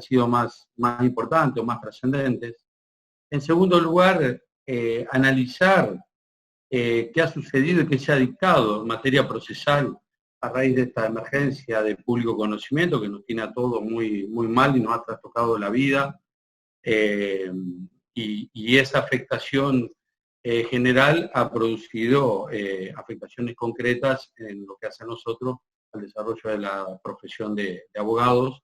sido más importantes o más trascendentes. En segundo lugar, analizar qué ha sucedido y qué se ha dictado en materia procesal a raíz de esta emergencia de público conocimiento que nos tiene a todos muy mal y nos ha trastocado la vida. Y esa afectación general ha producido afectaciones concretas en lo que hace a nosotros al desarrollo de la profesión de abogados,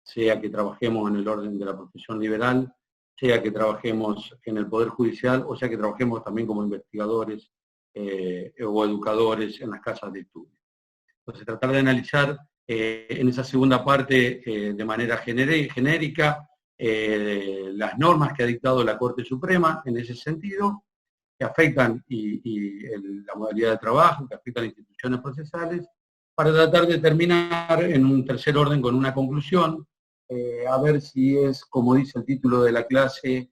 sea que trabajemos en el orden de la profesión liberal, sea que trabajemos en el Poder Judicial, o sea que trabajemos también como investigadores o educadores en las casas de estudio. Entonces, tratar de analizar en esa segunda parte de manera genérica las normas que ha dictado la Corte Suprema en ese sentido, que afectan la modalidad de trabajo, que afectan las instituciones procesales, para tratar de terminar en un tercer orden con una conclusión, a ver si es, como dice el título de la clase,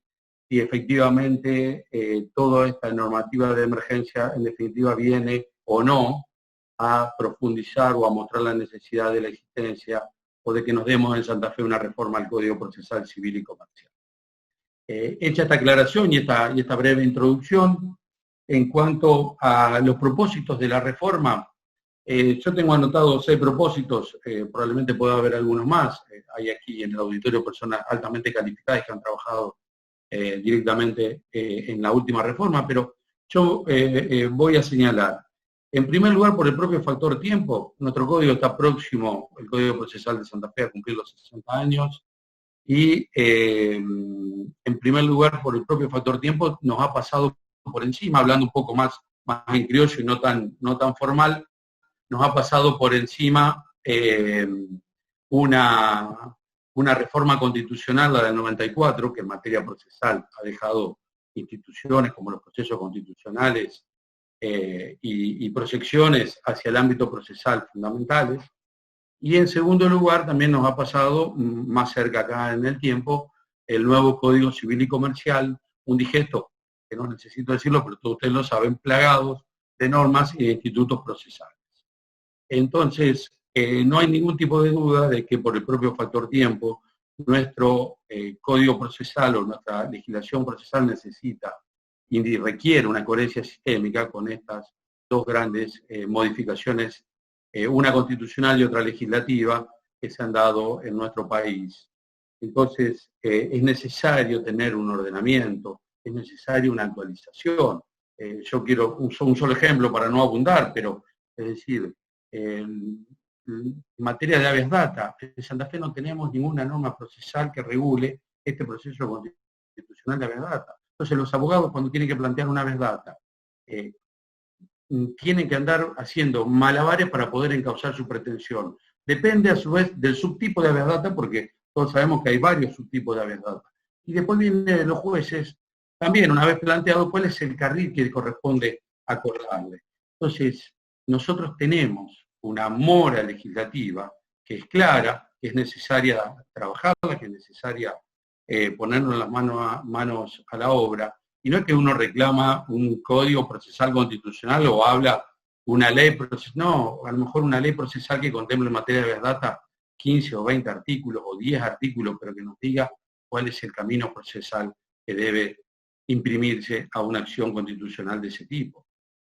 si efectivamente toda esta normativa de emergencia en definitiva viene o no a profundizar o a mostrar la necesidad de la existencia o de que nos demos en Santa Fe una reforma al Código Procesal Civil y Comercial. Hecha esta aclaración y esta breve introducción, en cuanto a los propósitos de la reforma, yo tengo anotado 6 propósitos, probablemente pueda haber algunos más. Hay aquí en el auditorio personas altamente calificadas que han trabajado directamente en la última reforma, pero yo voy a señalar. En primer lugar, por el propio factor tiempo, nuestro código está próximo, el Código Procesal de Santa Fe, a cumplir los 60 años, y en primer lugar, por el propio factor tiempo, nos ha pasado por encima, hablando un poco más en criollo y no tan formal, nos ha pasado por encima una reforma constitucional, la del 94, que en materia procesal ha dejado instituciones como los procesos constitucionales y proyecciones hacia el ámbito procesal fundamentales. Y en segundo lugar, también nos ha pasado, más cerca acá en el tiempo, el nuevo Código Civil y Comercial, un digesto, que no necesito decirlo, pero todos ustedes lo saben, plagados de normas y de institutos procesales. Entonces, no hay ningún tipo de duda de que por el propio factor tiempo, nuestro código procesal o nuestra legislación procesal necesita y requiere una coherencia sistémica con estas dos grandes modificaciones, una constitucional y otra legislativa, que se han dado en nuestro país. Entonces, es necesario tener un ordenamiento, es necesario una actualización. Yo quiero un solo ejemplo para no abundar, pero es decir, en materia de habeas data, en Santa Fe no tenemos ninguna norma procesal que regule este proceso constitucional de habeas data. Entonces los abogados, cuando tienen que plantear una habeas data, tienen que andar haciendo malabares para poder encauzar su pretensión. Depende a su vez del subtipo de habeas data, porque todos sabemos que hay varios subtipos de habeas data. Y después vienen los jueces, también una vez planteado cuál es el carril que corresponde acordarle. Entonces, nosotros tenemos una mora legislativa que es clara, que es necesaria trabajarla, que es necesaria ponernos las manos a la obra, y no es que uno reclama un código procesal constitucional o habla una ley procesal, no, a lo mejor una ley procesal que contemple en materia de habeas data 15 o 20 artículos o 10 artículos, pero que nos diga cuál es el camino procesal que debe imprimirse a una acción constitucional de ese tipo,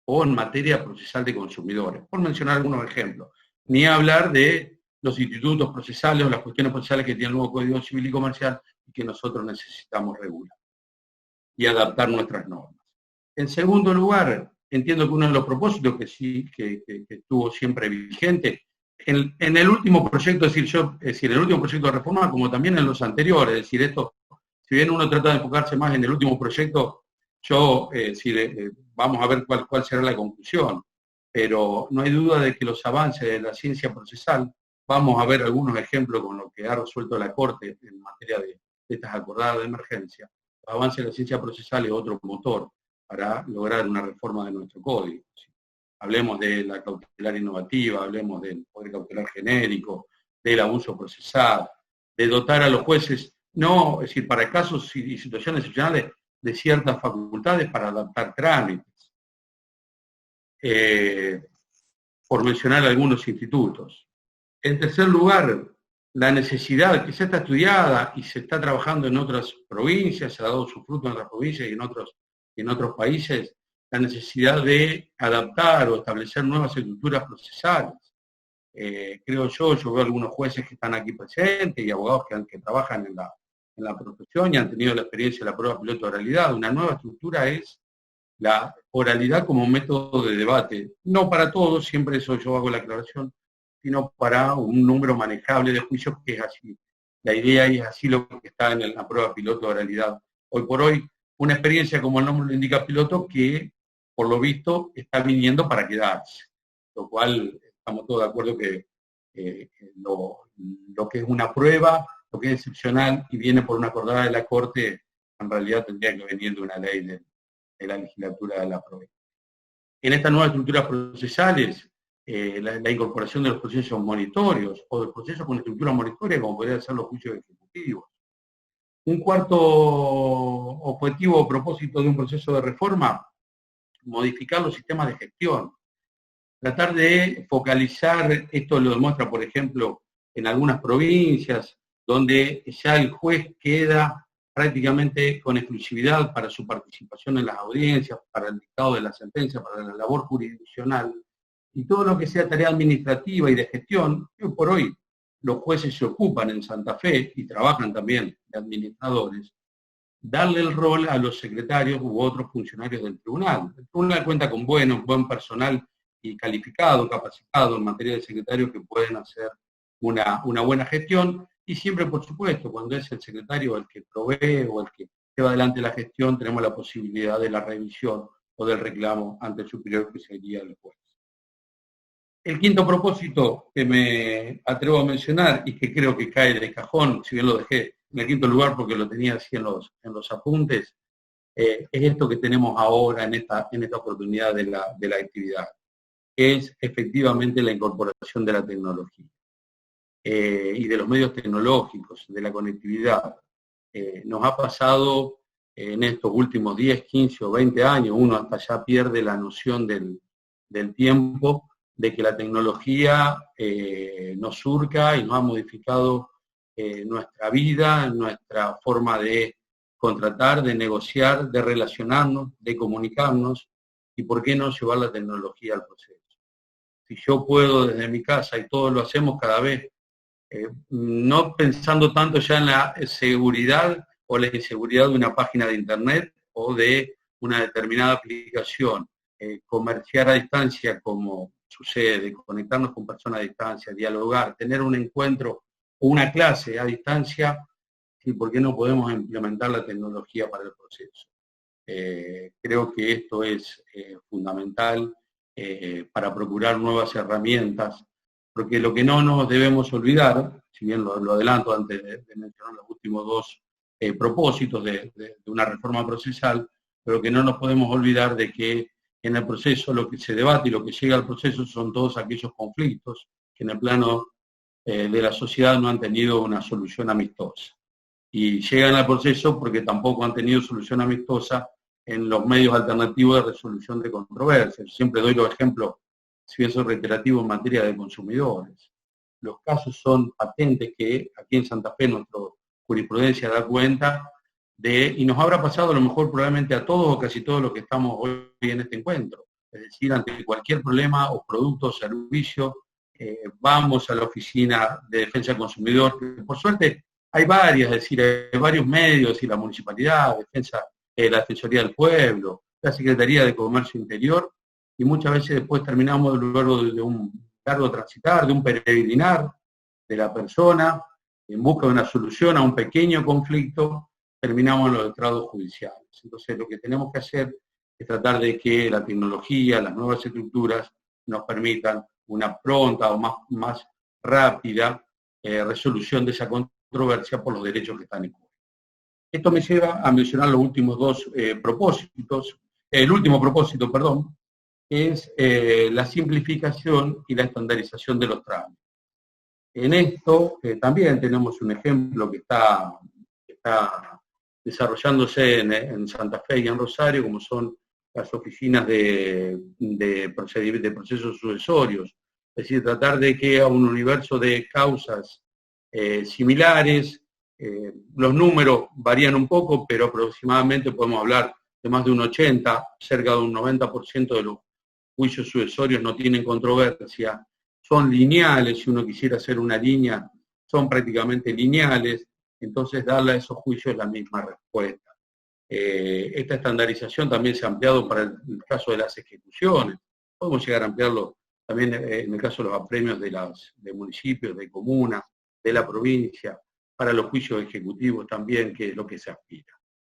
o en materia procesal de consumidores, por mencionar algunos ejemplos. Ni hablar de los institutos procesales o las cuestiones procesales que tiene el nuevo Código Civil y Comercial y que nosotros necesitamos regular y adaptar nuestras normas. En segundo lugar, entiendo que uno de los propósitos que estuvo siempre vigente, en el último proyecto, en el último proyecto de reforma, como también en los anteriores, es decir, esto, si bien uno trata de enfocarse más en el último proyecto, vamos a ver cuál será la conclusión, pero no hay duda de que los avances de la ciencia procesal, vamos a ver algunos ejemplos con lo que ha resuelto la Corte en materia de estas acordadas de emergencia. El avance de la ciencia procesal es otro motor para lograr una reforma de nuestro código. Hablemos de la cautelar innovativa, hablemos del poder cautelar genérico, del abuso procesal, de dotar a los jueces, no, es decir, para casos y situaciones excepcionales, de ciertas facultades para adaptar trámites, por mencionar algunos institutos. En tercer lugar, la necesidad que ya está estudiada y se está trabajando en otras provincias, se ha dado su fruto en otras provincias y en otros países, la necesidad de adaptar o establecer nuevas estructuras procesales. Creo yo veo algunos jueces que están aquí presentes y abogados que trabajan en la profesión y han tenido la experiencia de la prueba piloto de oralidad. Una nueva estructura es la oralidad como método de debate. No para todos, siempre eso yo hago la aclaración, sino para un número manejable de juicios, que es así. La idea es así lo que está en la prueba piloto de oralidad. Hoy por hoy, una experiencia, como el nombre lo indica, piloto, que por lo visto está viniendo para quedarse, lo cual estamos todos de acuerdo que lo que es una prueba, lo que es excepcional y viene por una acordada de la Corte, en realidad tendría que venir de una ley de la legislatura de la provincia. En estas nuevas estructuras procesales, la incorporación de los procesos monitorios o de procesos con estructura monitoria, como podrían ser los juicios ejecutivos. Un cuarto objetivo o propósito de un proceso de reforma, modificar los sistemas de gestión. Tratar de focalizar, esto lo demuestra, por ejemplo, en algunas provincias, donde ya el juez queda prácticamente con exclusividad para su participación en las audiencias, para el dictado de la sentencia, para la labor jurisdiccional, y todo lo que sea tarea administrativa y de gestión, hoy por hoy los jueces se ocupan en Santa Fe y trabajan también de administradores, darle el rol a los secretarios u otros funcionarios del tribunal. El tribunal cuenta con buen personal y calificado, capacitado en materia de secretarios que pueden hacer una buena gestión, y siempre, por supuesto, cuando es el secretario el que provee o el que lleva adelante la gestión, tenemos la posibilidad de la revisión o del reclamo ante el superior, que sería el juez. El quinto propósito que me atrevo a mencionar y que creo que cae de cajón, si bien lo dejé en el quinto lugar porque lo tenía así en los apuntes, es esto que tenemos ahora en esta oportunidad de la actividad, que es efectivamente la incorporación de la tecnología y de los medios tecnológicos, de la conectividad. Nos ha pasado en estos últimos 10, 15 o 20 años, uno hasta ya pierde la noción del tiempo, de que la tecnología nos surca y nos ha modificado nuestra vida, nuestra forma de contratar, de negociar, de relacionarnos, de comunicarnos, y por qué no llevar la tecnología al proceso. Si yo puedo desde mi casa, y todos lo hacemos cada vez, no pensando tanto ya en la seguridad o la inseguridad de una página de internet o de una determinada aplicación, comerciar a distancia como sucede, conectarnos con personas a distancia, dialogar, tener un encuentro o una clase a distancia, ¿y por qué no podemos implementar la tecnología para el proceso? Creo que esto es fundamental para procurar nuevas herramientas, porque lo que no nos debemos olvidar, si bien lo adelanto antes de mencionar los últimos dos propósitos de una reforma procesal, pero que no nos podemos olvidar de que en el proceso lo que se debate y lo que llega al proceso son todos aquellos conflictos que en el plano de la sociedad no han tenido una solución amistosa. Y llegan al proceso porque tampoco han tenido solución amistosa en los medios alternativos de resolución de controversias. Siempre doy los ejemplos, si bien soy reiterativo en materia de consumidores. Los casos son patentes que aquí en Santa Fe nuestra jurisprudencia da cuenta de, y nos habrá pasado a lo mejor probablemente a todos o casi todos los que estamos hoy en este encuentro. Es decir, ante cualquier problema o producto o servicio, vamos a la oficina de defensa del consumidor, que por suerte hay varias, es decir, hay varios medios, y la municipalidad, la Defensoría del Pueblo, la Secretaría de Comercio Interior, y muchas veces después terminamos luego de un largo transitar, de un peregrinar de la persona, en busca de una solución a un pequeño conflicto, terminamos en los estrados judiciales. Entonces lo que tenemos que hacer es tratar de que la tecnología, las nuevas estructuras, nos permitan una pronta o más rápida resolución de esa controversia por los derechos que están en juego. Esto me lleva a mencionar los últimos dos propósitos. El último propósito, perdón, es la simplificación y la estandarización de los trámites. En esto también tenemos un ejemplo que está desarrollándose en Santa Fe y en Rosario, como son las oficinas de procesos sucesorios. Es decir, tratar de que a un universo de causas similares. Los números varían un poco, pero aproximadamente podemos hablar de más de un 80, cerca de un 90% de los juicios sucesorios no tienen controversia, son lineales, si uno quisiera hacer una línea, son prácticamente lineales, entonces darle a esos juicios la misma respuesta. Esta estandarización también se ha ampliado para el caso de las ejecuciones, podemos llegar a ampliarlo también en el caso de los apremios de municipios, de comunas, de la provincia, para los juicios ejecutivos también, que es lo que se aspira.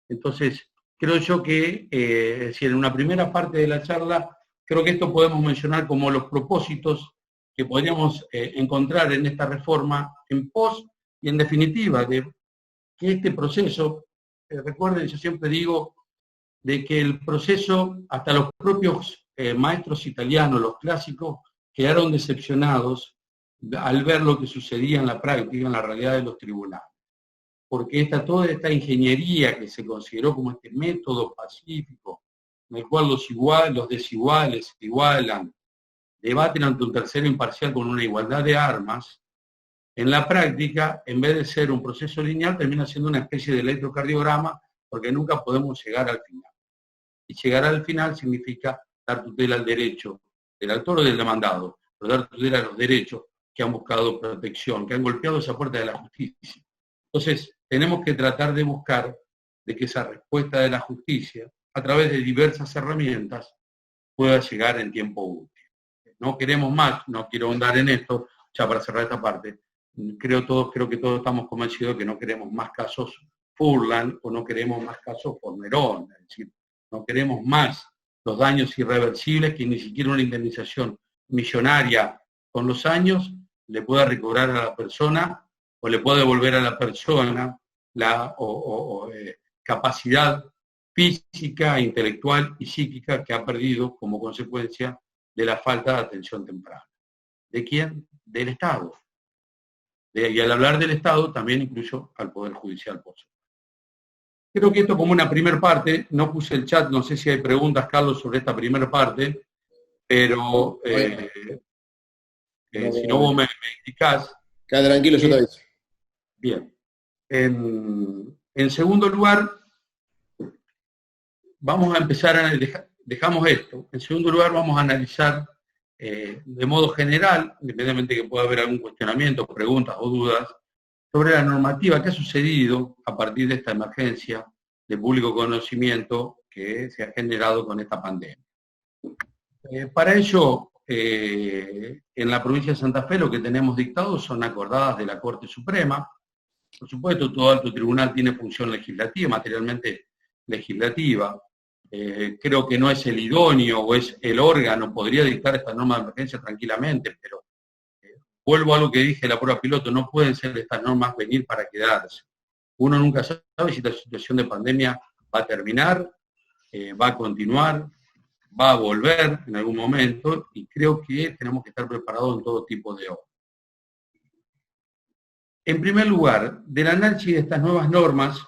Entonces, creo yo que, es decir, en una primera parte de la charla, creo que esto podemos mencionar como los propósitos que podríamos encontrar en esta reforma en pos y en definitiva de que este proceso, recuerden, yo siempre digo, de que el proceso, hasta los propios maestros italianos, los clásicos, quedaron decepcionados al ver lo que sucedía en la práctica, en la realidad de los tribunales. Porque toda esta ingeniería que se consideró como este método pacífico, en el cual los desiguales se igualan, debaten ante un tercero imparcial con una igualdad de armas, en la práctica, en vez de ser un proceso lineal, termina siendo una especie de electrocardiograma, porque nunca podemos llegar al final. Y llegar al final significa dar tutela al derecho del autor o del demandado, pero dar tutela a los derechos que han buscado protección, que han golpeado esa puerta de la justicia. Entonces, tenemos que tratar de buscar de que esa respuesta de la justicia, a través de diversas herramientas, pueda llegar en tiempo útil. No queremos más, no quiero ahondar en esto, ya para cerrar esta parte, creo que todos estamos convencidos de que no queremos más casos Furlan o no queremos más casos Fornerón, es decir, no queremos más los daños irreversibles que ni siquiera una indemnización millonaria con los años le pueda recobrar a la persona o le puede devolver a la persona la capacidad física, intelectual y psíquica que ha perdido como consecuencia de la falta de atención temprana. ¿De quién? Del Estado. Y al hablar del Estado también incluyo al Poder Judicial, por supuesto. Creo que esto como una primera parte, no puse el chat, no sé si hay preguntas, Carlos, sobre esta primera parte, pero si no vos me indicás. Queda tranquilo, yo te aviso. Bien. En segundo lugar, vamos a empezar dejamos esto. En segundo lugar, vamos a analizar de modo general, independientemente de que pueda haber algún cuestionamiento, preguntas o dudas, sobre la normativa que ha sucedido a partir de esta emergencia de público conocimiento que se ha generado con esta pandemia. Para ello, en la provincia de Santa Fe lo que tenemos dictado son acordadas de la Corte Suprema. Por supuesto, todo alto tribunal tiene función legislativa, materialmente legislativa. Creo que no es el idóneo o es el órgano, podría dictar esta norma de emergencia tranquilamente, pero vuelvo a lo que dije en la prueba piloto, no pueden ser estas normas venir para quedarse. Uno nunca sabe si la situación de pandemia va a terminar, va a continuar, va a volver en algún momento, y creo que tenemos que estar preparados en todo tipo de obras. En primer lugar, del análisis de estas nuevas normas,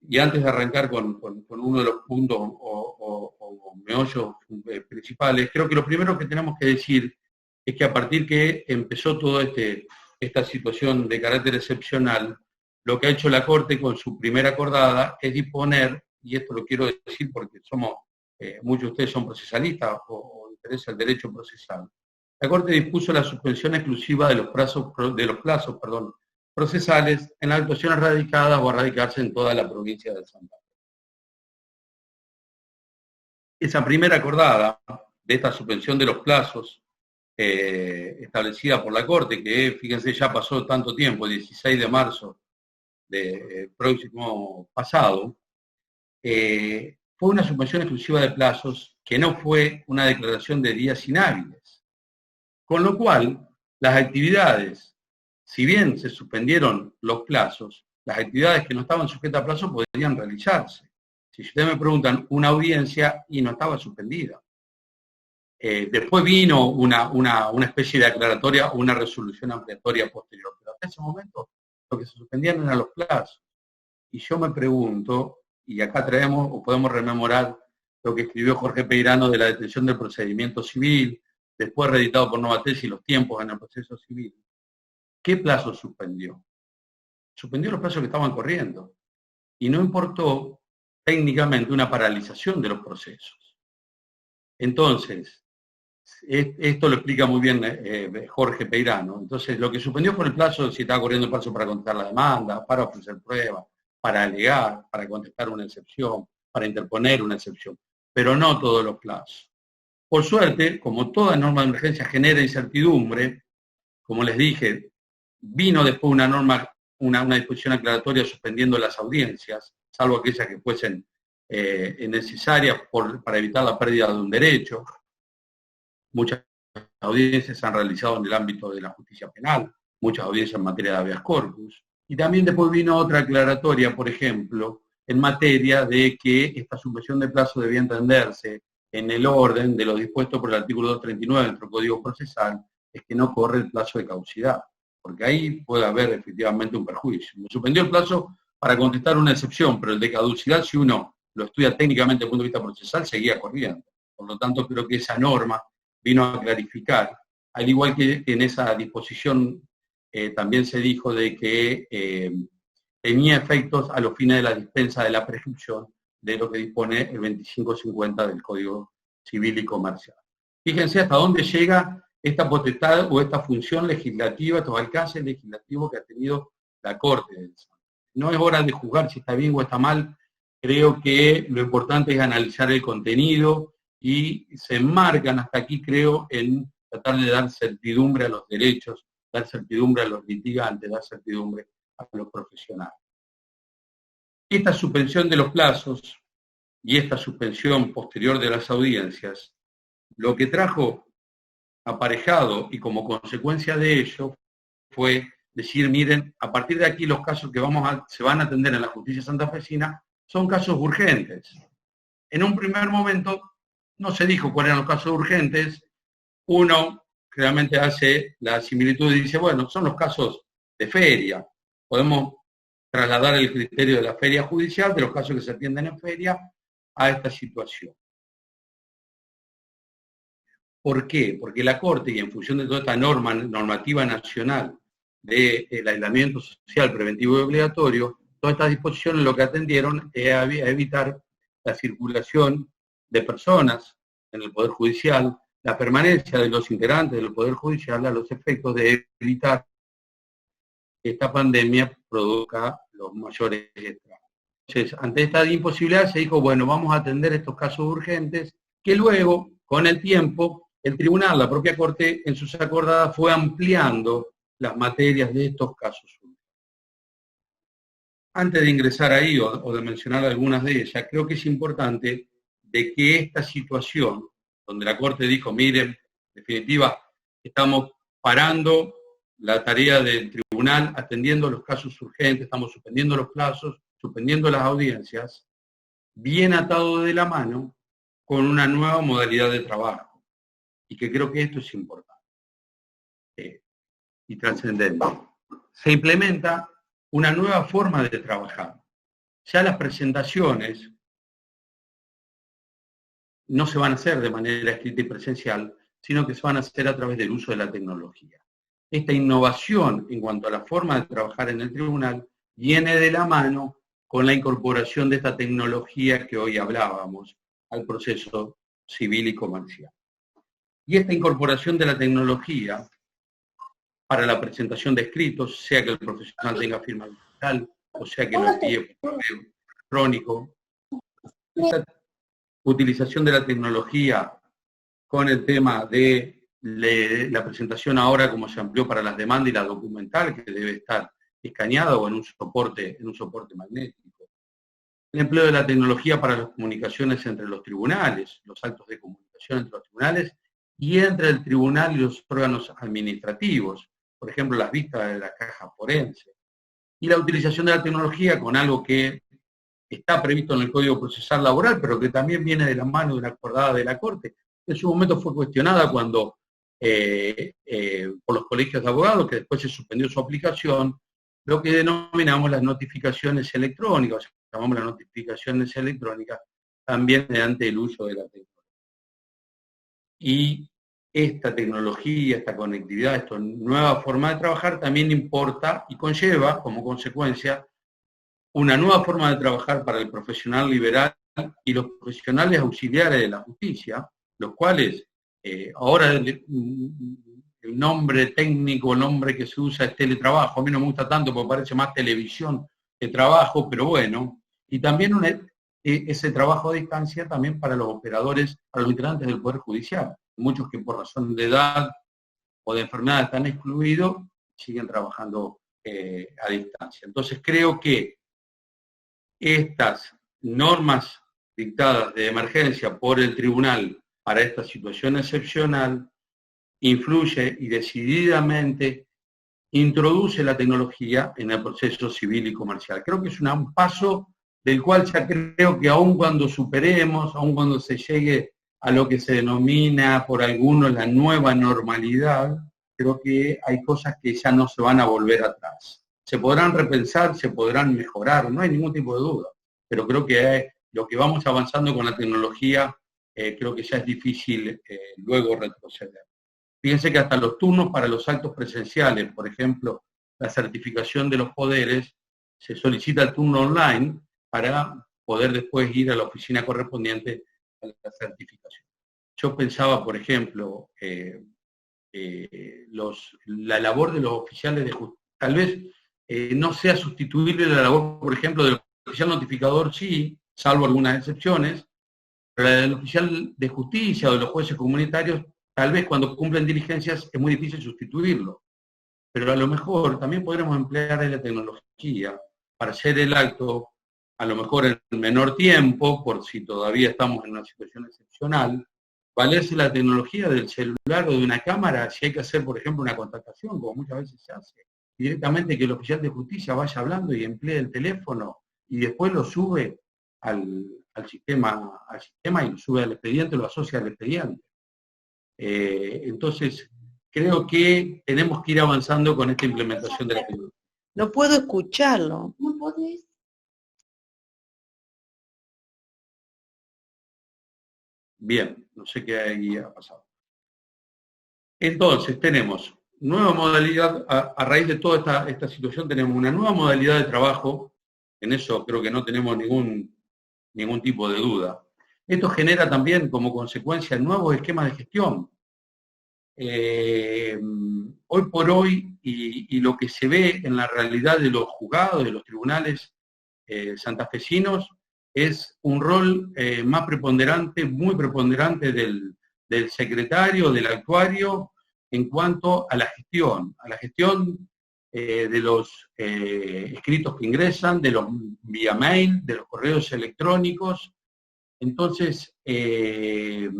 y antes de arrancar con uno de los puntos o meollos principales, creo que lo primero que tenemos que decir es que a partir que empezó toda esta situación de carácter excepcional, lo que ha hecho la Corte con su primera acordada es disponer, y esto lo quiero decir porque muchos de ustedes son procesalistas o interesa el derecho procesal, la Corte dispuso la suspensión exclusiva de los plazos procesales en las actuaciones radicadas o a radicarse en toda la provincia de Santa Fe. Esa primera acordada de esta suspensión de los plazos establecida por la Corte, que fíjense ya pasó tanto tiempo, el 16 de marzo del próximo pasado, fue una suspensión exclusiva de plazos que no fue una declaración de días inhábiles. Con lo cual, las actividades, si bien se suspendieron los plazos, las actividades que no estaban sujetas a plazo podrían realizarse. Si ustedes me preguntan, una audiencia y no estaba suspendida. Después vino una especie de aclaratoria o una resolución ampliatoria posterior, pero hasta ese momento lo que se suspendían eran los plazos. Y yo me pregunto, y acá traemos o podemos rememorar lo que escribió Jorge Peirano de la detención del procedimiento civil, después reeditado por Nova Tesis, los tiempos en el proceso civil. ¿Qué plazo suspendió? Suspendió los plazos que estaban corriendo. Y no importó técnicamente una paralización de los procesos. Entonces, esto lo explica muy bien Jorge Peirano. Entonces, lo que suspendió fue el plazo, si estaba corriendo el plazo para contestar la demanda, para ofrecer pruebas, para alegar, para contestar una excepción, para interponer una excepción, pero no todos los plazos. Por suerte, como toda norma de emergencia genera incertidumbre, como les dije, vino después una norma, una disposición aclaratoria suspendiendo las audiencias, salvo aquellas que fuesen necesarias para evitar la pérdida de un derecho. Muchas audiencias se han realizado en el ámbito de la justicia penal, muchas audiencias en materia de habeas corpus. Y también después vino otra aclaratoria, por ejemplo, en materia de que esta suspensión de plazo debía entenderse en el orden de lo dispuesto por el artículo 239 de nuestro Código Procesal, es que no corre el plazo de caducidad, porque ahí puede haber efectivamente un perjuicio. Me suspendió el plazo para contestar una excepción, pero el de caducidad, si uno lo estudia técnicamente desde el punto de vista procesal, seguía corriendo. Por lo tanto, creo que esa norma vino a clarificar, al igual que en esa disposición también se dijo de que tenía efectos a los fines de la dispensa de la prescripción de lo que dispone el 2550 del Código Civil y Comercial. Fíjense hasta dónde llega esta potestad o esta función legislativa, estos alcances legislativos que ha tenido la Corte. No es hora de juzgar si está bien o está mal, creo que lo importante es analizar el contenido y se enmarcan hasta aquí, creo, en tratar de dar certidumbre a los derechos, dar certidumbre a los litigantes, dar certidumbre a los profesionales. Esta suspensión de los plazos y esta suspensión posterior de las audiencias, lo que trajo aparejado y como consecuencia de ello fue decir, miren, a partir de aquí los casos que se van a atender en la justicia santafesina son casos urgentes. En un primer momento no se dijo cuáles eran los casos urgentes. Uno realmente hace la similitud y dice, bueno, son los casos de feria. Podemos trasladar el criterio de la feria judicial, de los casos que se atienden en feria, a esta situación. ¿Por qué? Porque la Corte, y en función de toda esta normativa nacional del aislamiento social preventivo y obligatorio, todas estas disposiciones lo que atendieron es a evitar la circulación de personas en el Poder Judicial, la permanencia de los integrantes del Poder Judicial a los efectos de evitar que esta pandemia produzca los mayores estragos. Entonces, ante esta imposibilidad se dijo, bueno, vamos a atender estos casos urgentes, que luego, con el tiempo, el tribunal, la propia Corte, en sus acordadas, fue ampliando las materias de estos casos urgentes. Antes de ingresar ahí o de mencionar algunas de ellas, creo que es importante de que esta situación, donde la Corte dijo, miren, en definitiva, estamos parando la tarea del tribunal, atendiendo los casos urgentes, estamos suspendiendo los plazos, suspendiendo las audiencias, bien atado de la mano con una nueva modalidad de trabajo. Y que creo que esto es importante y trascendente. Se implementa una nueva forma de trabajar. Ya las presentaciones no se van a hacer de manera escrita y presencial, sino que se van a hacer a través del uso de la tecnología. Esta innovación en cuanto a la forma de trabajar en el tribunal viene de la mano con la incorporación de esta tecnología que hoy hablábamos al proceso civil y comercial. Y esta incorporación de la tecnología para la presentación de escritos, sea que el profesional tenga firma digital, o sea que lo envíe por correo electrónico, esta utilización de la tecnología con el tema de la presentación ahora como se amplió para las demandas y la documental, que debe estar escaneada o en un soporte magnético. El empleo de la tecnología para las comunicaciones entre los tribunales, los actos de comunicación entre los tribunales y entre el tribunal y los órganos administrativos, por ejemplo, las vistas de la caja forense. Y la utilización de la tecnología con algo que está previsto en el Código Procesal Laboral, pero que también viene de la mano de una acordada de la Corte. En su momento fue cuestionada cuando por los colegios de abogados, que después se suspendió su aplicación, lo que denominamos las notificaciones electrónicas, llamamos las notificaciones electrónicas, también mediante el uso de la tecnología. Y esta tecnología, esta conectividad, esta nueva forma de trabajar también importa y conlleva como consecuencia una nueva forma de trabajar para el profesional liberal y los profesionales auxiliares de la justicia, los cuales ahora el nombre técnico, el nombre que se usa es teletrabajo, a mí no me gusta tanto porque parece más televisión que trabajo, pero bueno, y también ese trabajo a distancia también para los operadores, para los integrantes del Poder Judicial, muchos que por razón de edad o de enfermedad están excluidos, siguen trabajando a distancia. Entonces creo que estas normas dictadas de emergencia por el tribunal para esta situación excepcional influye y decididamente introduce la tecnología en el proceso civil y comercial. Creo que es un paso del cual ya creo que aun cuando superemos, aun cuando se llegue a lo que se denomina por algunos la nueva normalidad, creo que hay cosas que ya no se van a volver atrás. Se podrán repensar, se podrán mejorar, no hay ningún tipo de duda, pero creo que lo que vamos avanzando con la tecnología, creo que ya es difícil luego retroceder. Fíjense que hasta los turnos para los actos presenciales, por ejemplo, la certificación de los poderes, se solicita el turno online para poder después ir a la oficina correspondiente a la certificación. Yo pensaba, por ejemplo, la labor de los oficiales de justicia, tal vez no sea sustituible la labor, por ejemplo, del oficial notificador, sí, salvo algunas excepciones, pero la del oficial de justicia o de los jueces comunitarios, tal vez cuando cumplen diligencias es muy difícil sustituirlo. Pero a lo mejor también podremos emplear la tecnología para hacer el acto, a lo mejor en menor tiempo, por si todavía estamos en una situación excepcional, valerse la tecnología del celular o de una cámara si hay que hacer, por ejemplo, una contactación, como muchas veces se hace. Directamente que el oficial de justicia vaya hablando y emplee el teléfono y después lo sube al sistema y lo sube al expediente, lo asocia al expediente. Entonces, creo que tenemos que ir avanzando con esta implementación de la tecnología. No puedo escucharlo. No podés. Bien, no sé qué ahí ha pasado. Entonces, tenemos nueva modalidad, a raíz de toda esta situación, tenemos una nueva modalidad de trabajo, en eso creo que no tenemos ningún tipo de duda. Esto genera también como consecuencia nuevos esquemas de gestión. Hoy por hoy, y lo que se ve en la realidad de los juzgados, de los tribunales santafesinos, es un rol más preponderante, muy preponderante del secretario, del actuario, en cuanto a la gestión de los escritos que ingresan, de los vía mail, de los correos electrónicos. Entonces, hay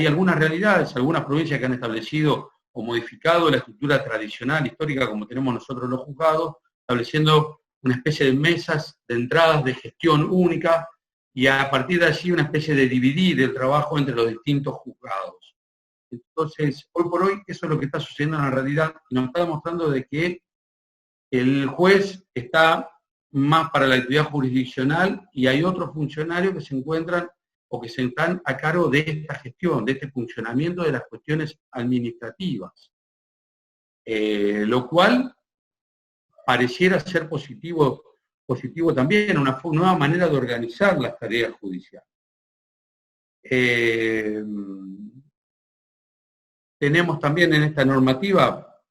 algunas realidades, algunas provincias que han establecido o modificado la estructura tradicional, histórica, como tenemos nosotros los juzgados, estableciendo una especie de mesas de entradas de gestión única y a partir de allí una especie de dividir el trabajo entre los distintos juzgados. Entonces, hoy por hoy, eso es lo que está sucediendo en la realidad y nos está demostrando de que el juez está más para la actividad jurisdiccional y hay otros funcionarios que se encuentran o que se están a cargo de esta gestión, de este funcionamiento de las cuestiones administrativas. Lo cual pareciera ser positivo también, una nueva manera de organizar las tareas judiciales. Tenemos también en esta normativa,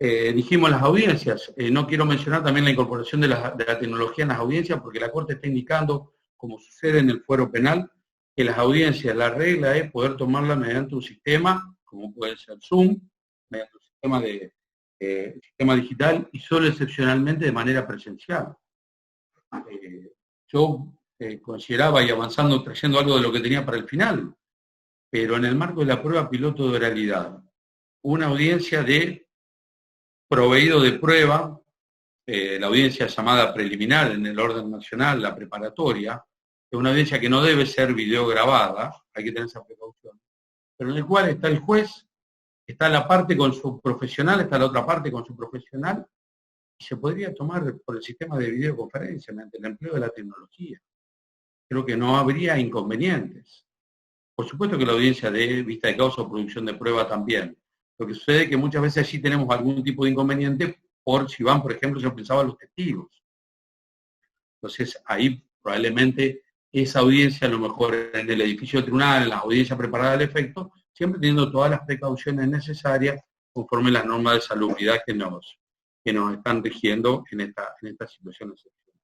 dijimos las audiencias, no quiero mencionar también la incorporación de la tecnología en las audiencias, porque la Corte está indicando, como sucede en el fuero penal, que las audiencias, la regla es poder tomarla mediante un sistema, como puede ser Zoom, mediante un sistema digital y solo excepcionalmente de manera presencial. Yo consideraba y avanzando, trayendo algo de lo que tenía para el final, pero en el marco de la prueba piloto de oralidad, una audiencia de proveído de prueba, la audiencia llamada preliminar en el orden nacional, la preparatoria, es una audiencia que no debe ser videograbada, hay que tener esa precaución, pero en el cual está el juez, está la parte con su profesional, está la otra parte con su profesional, y se podría tomar por el sistema de videoconferencia mediante el empleo de la tecnología. Creo que no habría inconvenientes. Por supuesto que la audiencia de vista de causa o producción de prueba también. Lo que sucede es que muchas veces allí tenemos algún tipo de inconveniente por si van, por ejemplo, yo pensaba los testigos. Entonces, ahí probablemente esa audiencia, a lo mejor en el edificio del tribunal, en la audiencia preparada al efecto, siempre teniendo todas las precauciones necesarias conforme las normas de salubridad que nos están rigiendo en esta situación excepcional.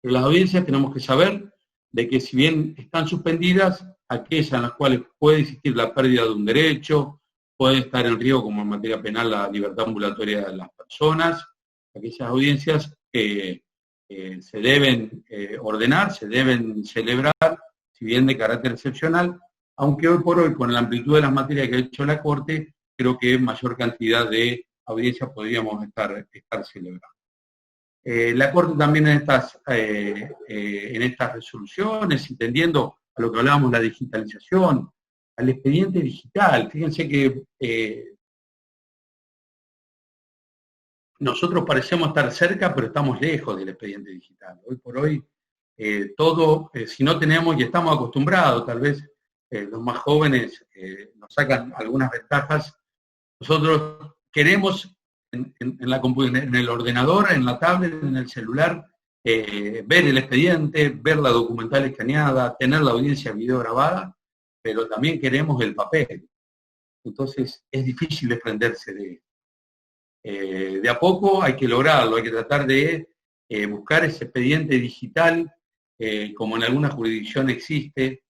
Pero las audiencias tenemos que saber de que si bien están suspendidas, aquellas en las cuales puede existir la pérdida de un derecho, puede estar en riesgo, como en materia penal, la libertad ambulatoria de las personas, aquellas audiencias se deben ordenar, se deben celebrar, si bien de carácter excepcional, aunque hoy por hoy, con la amplitud de las materias que ha hecho la Corte, creo que mayor cantidad de audiencias podríamos estar celebrando. La Corte también en estas resoluciones, entendiendo a lo que hablábamos, la digitalización, al expediente digital. Fíjense que nosotros parecemos estar cerca, pero estamos lejos del expediente digital. Hoy por hoy, todo, si no tenemos, y estamos acostumbrados, tal vez los más jóvenes nos sacan algunas ventajas, nosotros queremos en el ordenador, en la tablet, en el celular, ver el expediente, ver la documental escaneada, tener la audiencia video grabada, pero también queremos el papel. Entonces es difícil desprenderse de él. De a poco hay que lograrlo, hay que tratar de buscar ese expediente digital, como en alguna jurisdicción existe.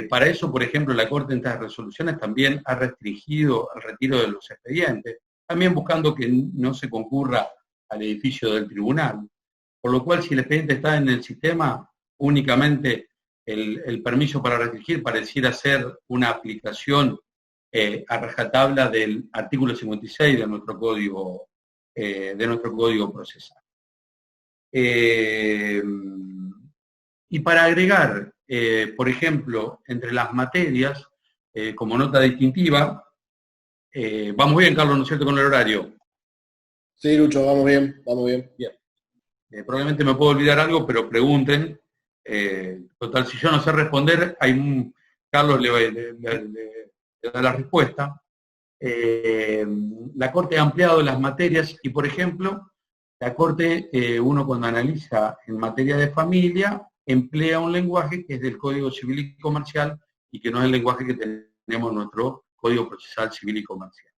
Para eso, por ejemplo, la Corte en estas resoluciones también ha restringido el retiro de los expedientes, también buscando que no se concurra al edificio del tribunal. Por lo cual, si el expediente está en el sistema, únicamente el permiso para restringir pareciera ser una aplicación a rajatabla del artículo 56 de nuestro código procesal. Y para agregar, por ejemplo, entre las materias, como nota distintiva, vamos bien, Carlos, ¿no es cierto, con el horario? Sí, Lucho, vamos bien, vamos bien. Bien. Probablemente me puedo olvidar algo, pero pregunten. Total, si yo no sé responder, Carlos le da la respuesta. La Corte ha ampliado las materias y, por ejemplo, la Corte, uno cuando analiza en materia de familia, emplea un lenguaje que es del Código Civil y Comercial y que no es el lenguaje que tenemos en nuestro Código Procesal Civil y Comercial.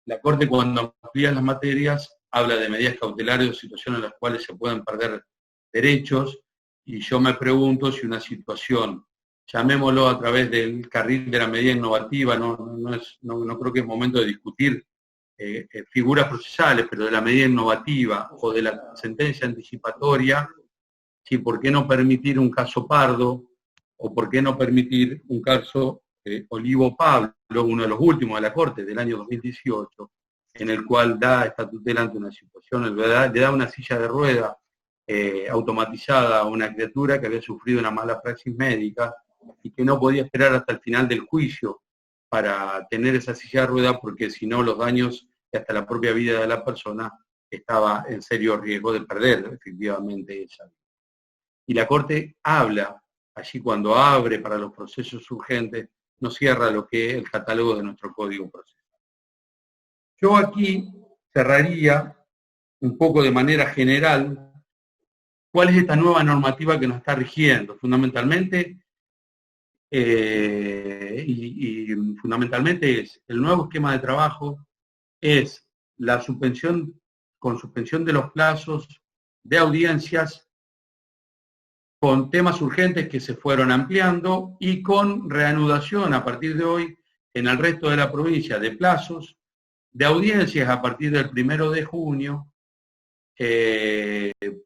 La Corte, cuando amplía las materias, habla de medidas cautelares o situaciones en las cuales se pueden perder derechos, y yo me pregunto si una situación, llamémoslo a través del carril de la medida innovativa, no creo que es momento de discutir figuras procesales, pero de la medida innovativa o de la sentencia anticipatoria, ¿sí? ¿Por qué no permitir un caso Pardo o por qué no permitir un caso Olivo Pablo, uno de los últimos de la Corte del año 2018, en el cual da esta tutela ante una situación, le da una silla de rueda automatizada a una criatura que había sufrido una mala praxis médica y que no podía esperar hasta el final del juicio para tener esa silla de rueda, porque si no los daños y hasta la propia vida de la persona estaba en serio riesgo de perder efectivamente esa vida. Y la Corte habla, allí cuando abre para los procesos urgentes, no cierra lo que es el catálogo de nuestro Código Procesal. Yo aquí cerraría un poco de manera general cuál es esta nueva normativa que nos está rigiendo. Fundamentalmente, fundamentalmente es el nuevo esquema de trabajo, es la suspensión de los plazos de audiencias con temas urgentes que se fueron ampliando y con reanudación a partir de hoy en el resto de la provincia de plazos, de audiencias a partir del 1 de junio,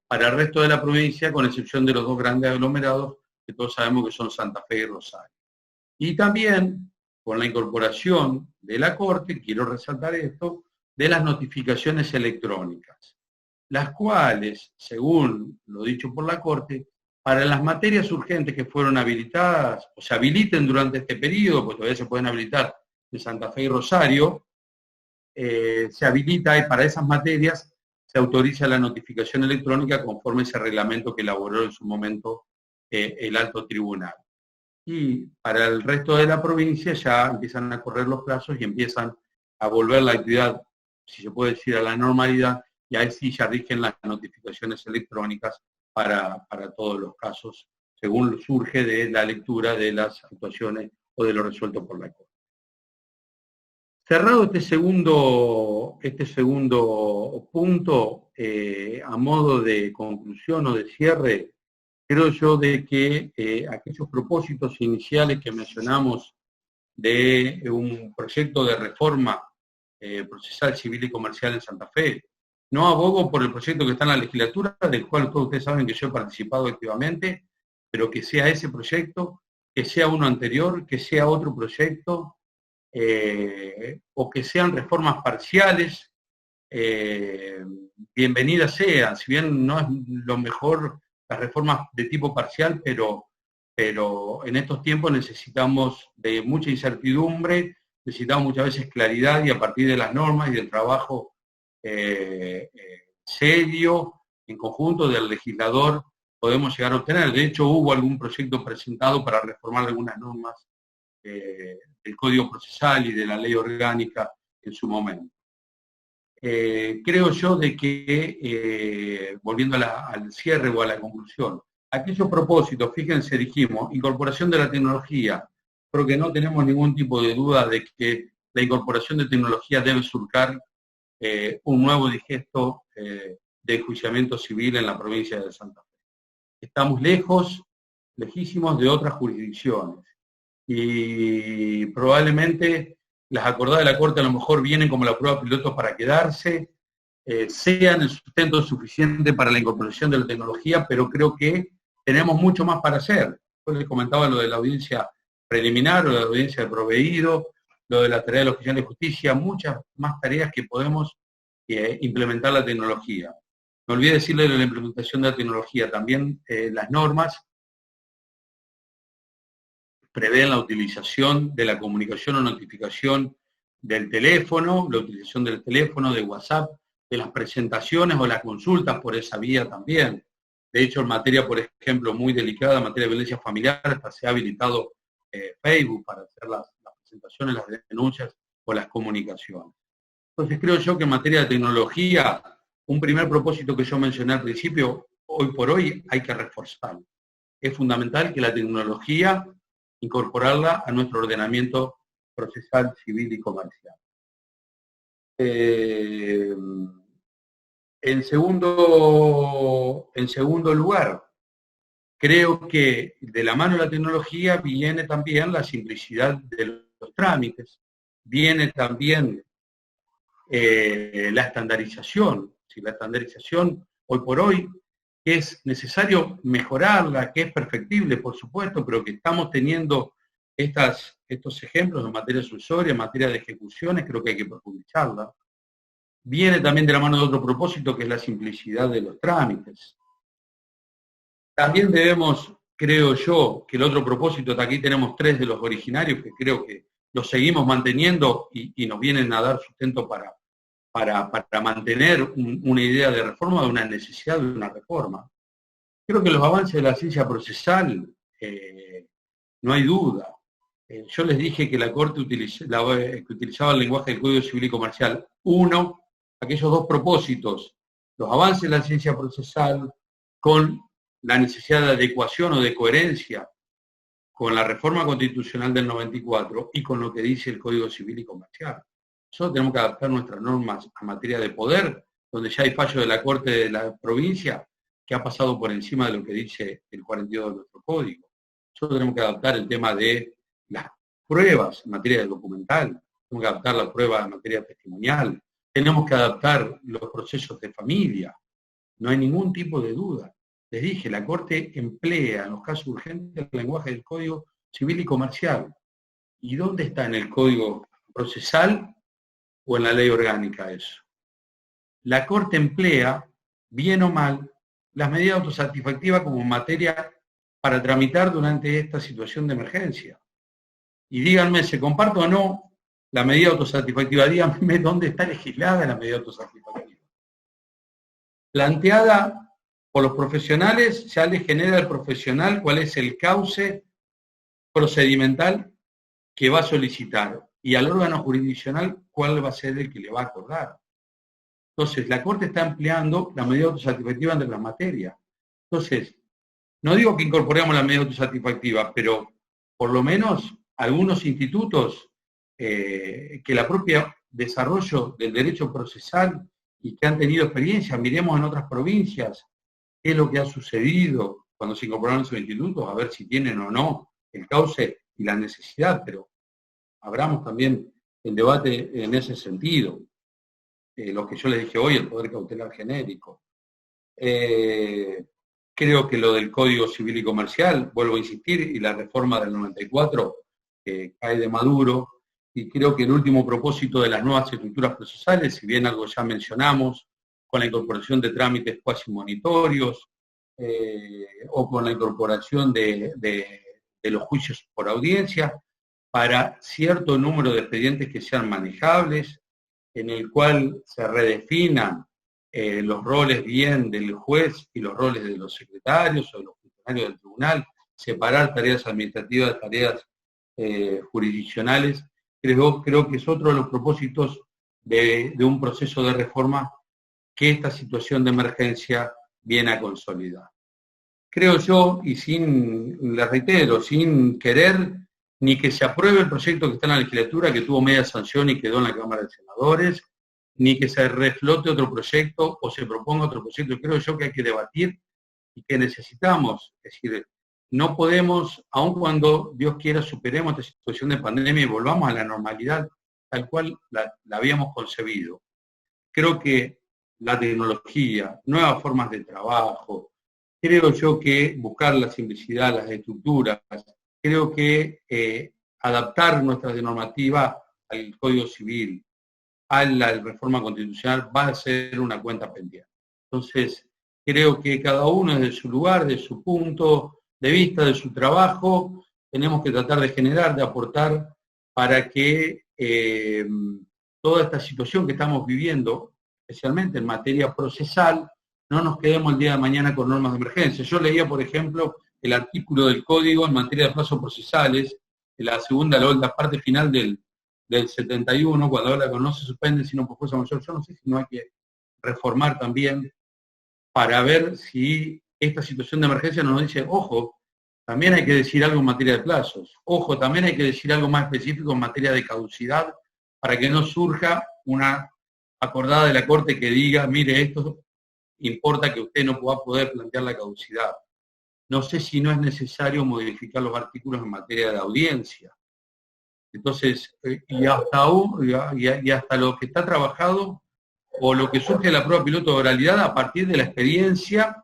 para el resto de la provincia, con excepción de los dos grandes aglomerados, que todos sabemos que son Santa Fe y Rosario. Y también con la incorporación de la Corte, quiero resaltar esto, de las notificaciones electrónicas, las cuales, según lo dicho por la Corte, para las materias urgentes que fueron habilitadas, o se habiliten durante este periodo, pues todavía se pueden habilitar en Santa Fe y Rosario, se habilita y para esas materias se autoriza la notificación electrónica conforme ese reglamento que elaboró en su momento el alto tribunal. y para el resto de la provincia ya empiezan a correr los plazos y empiezan a volver la actividad, si se puede decir, a la normalidad, y ahí sí ya rigen las notificaciones electrónicas para todos los casos, según surge de la lectura de las actuaciones o de lo resuelto por la Corte. Cerrado este segundo punto, a modo de conclusión o de cierre, creo yo de que aquellos propósitos iniciales que mencionamos de un proyecto de reforma procesal, civil y comercial en Santa Fe, no abogo por el proyecto que está en la legislatura, del cual todos ustedes saben que yo he participado activamente, pero que sea ese proyecto, que sea uno anterior, que sea otro proyecto, o que sean reformas parciales, bienvenidas sean, si bien no es lo mejor las reformas de tipo parcial, pero en estos tiempos necesitamos de mucha incertidumbre, necesitamos muchas veces claridad, y a partir de las normas y del trabajo serio, en conjunto del legislador, podemos llegar a obtener. De hecho, hubo algún proyecto presentado para reformar algunas normas del Código Procesal y de la Ley Orgánica en su momento. Creo yo de que, volviendo al cierre o a la conclusión, aquellos propósitos, fíjense, dijimos, incorporación de la tecnología, creo que no tenemos ningún tipo de duda de que la incorporación de tecnología debe surcar un nuevo digesto de enjuiciamiento civil en la provincia de Santa Fe. Estamos lejísimos de otras jurisdicciones, y probablemente las acordadas de la Corte a lo mejor vienen como la prueba piloto para quedarse, sean el sustento suficiente para la incorporación de la tecnología, pero creo que tenemos mucho más para hacer. Yo les comentaba lo de la audiencia preliminar, o la audiencia de proveído, lo de la tarea de los oficiales de justicia, muchas más tareas que podemos implementar la tecnología. Me olvidé decirle de la implementación de la tecnología, también las normas prevén la utilización de la comunicación o notificación del teléfono, la utilización del teléfono, de WhatsApp, de las presentaciones o las consultas por esa vía también. De hecho, en materia, por ejemplo, muy delicada, en materia de violencia familiar, hasta se ha habilitado Facebook para hacer las presentaciones, las denuncias o las comunicaciones. Entonces, creo yo que en materia de tecnología, un primer propósito que yo mencioné al principio, hoy por hoy hay que reforzarlo. Es fundamental que la tecnología incorporarla a nuestro ordenamiento procesal, civil y comercial. En segundo lugar, creo que de la mano de la tecnología viene también la simplicidad de los trámites, viene también la estandarización. Si la estandarización hoy por hoy que es necesario mejorarla, que es perfectible, por supuesto, pero que estamos teniendo estos ejemplos en materia sucesoria, en materia de ejecuciones, creo que hay que profundizarla. Viene también de la mano de otro propósito, que es la simplicidad de los trámites. También debemos, creo yo, que el otro propósito, aquí tenemos 3 de los originarios, que creo que los seguimos manteniendo y nos vienen a dar sustento para mantener una idea de reforma, de una necesidad de una reforma. Creo que los avances de la ciencia procesal, no hay duda. Yo les dije que la Corte utilizaba el lenguaje del Código Civil y Comercial. Uno, aquellos 2 propósitos, los avances de la ciencia procesal con la necesidad de adecuación o de coherencia con la reforma constitucional del 94 y con lo que dice el Código Civil y Comercial. Nosotros tenemos que adaptar nuestras normas a materia de poder, donde ya hay fallo de la Corte de la provincia que ha pasado por encima de lo que dice el 42 de nuestro código. Nosotros tenemos que adaptar el tema de las pruebas en materia documental, tenemos que adaptar la prueba en materia testimonial, tenemos que adaptar los procesos de familia. No hay ningún tipo de duda. Les dije, la Corte emplea en los casos urgentes el lenguaje del Código Civil y Comercial. ¿Y dónde está en el Código Procesal o en la ley orgánica eso? La Corte emplea, bien o mal, las medidas autosatisfactivas como materia para tramitar durante esta situación de emergencia. Y díganme, ¿se comparte o no la medida autosatisfactiva? Díganme dónde está legislada la medida autosatisfactiva. Planteada por los profesionales, ya les genera al profesional cuál es el cauce procedimental que va a solicitar y al órgano jurisdiccional cuál va a ser el que le va a acordar. Entonces, la Corte está empleando la medida autosatisfactiva entre las materias. Entonces, no digo que incorporemos la medida autosatisfactiva, pero por lo menos algunos institutos que la propia desarrollo del derecho procesal y que han tenido experiencia, miremos en otras provincias qué es lo que ha sucedido cuando se incorporaron esos institutos, a ver si tienen o no el cauce y la necesidad, pero abramos también el debate en ese sentido. Lo que yo les dije hoy, el poder cautelar genérico. Creo que lo del Código Civil y Comercial, vuelvo a insistir, y la reforma del 94 cae de maduro, y creo que el último propósito de las nuevas estructuras procesales, si bien algo ya mencionamos, con la incorporación de trámites cuasi-monitorios, o con la incorporación de los juicios por audiencia, para cierto número de expedientes que sean manejables, en el cual se redefinan los roles bien del juez y los roles de los secretarios o de los funcionarios del tribunal, separar tareas administrativas de tareas jurisdiccionales, creo que es otro de los propósitos de un proceso de reforma que esta situación de emergencia viene a consolidar. Creo yo, y les reitero, sin querer ni que se apruebe el proyecto que está en la legislatura, que tuvo media sanción y quedó en la Cámara de Senadores, ni que se reflote otro proyecto o se proponga otro proyecto. Creo yo que hay que debatir y que necesitamos, es decir, no podemos, aun cuando Dios quiera superemos esta situación de pandemia y volvamos a la normalidad tal cual la habíamos concebido. Creo que la tecnología, nuevas formas de trabajo, creo yo que buscar la simplicidad, las estructuras, creo que adaptar nuestra normativa al Código Civil, a la reforma constitucional, va a ser una cuenta pendiente. Entonces, creo que cada uno desde su lugar, de su punto de vista, de su trabajo, tenemos que tratar de generar, de aportar para que toda esta situación que estamos viviendo, especialmente en materia procesal, no nos quedemos el día de mañana con normas de emergencia. Yo leía, por ejemplo, el artículo del Código en materia de plazos procesales, en la parte final del 71, cuando habla con no se suspende sino por fuerza mayor. Yo no sé si no hay que reformar también para ver si esta situación de emergencia nos dice, ojo, también hay que decir algo en materia de plazos, ojo, también hay que decir algo más específico en materia de caducidad, para que no surja una acordada de la Corte que diga, mire, esto importa que usted no va a poder plantear la caducidad. No sé si no es necesario modificar los artículos en materia de audiencia. Entonces, y hasta lo que está trabajado, o lo que surge de la prueba piloto de oralidad a partir de la experiencia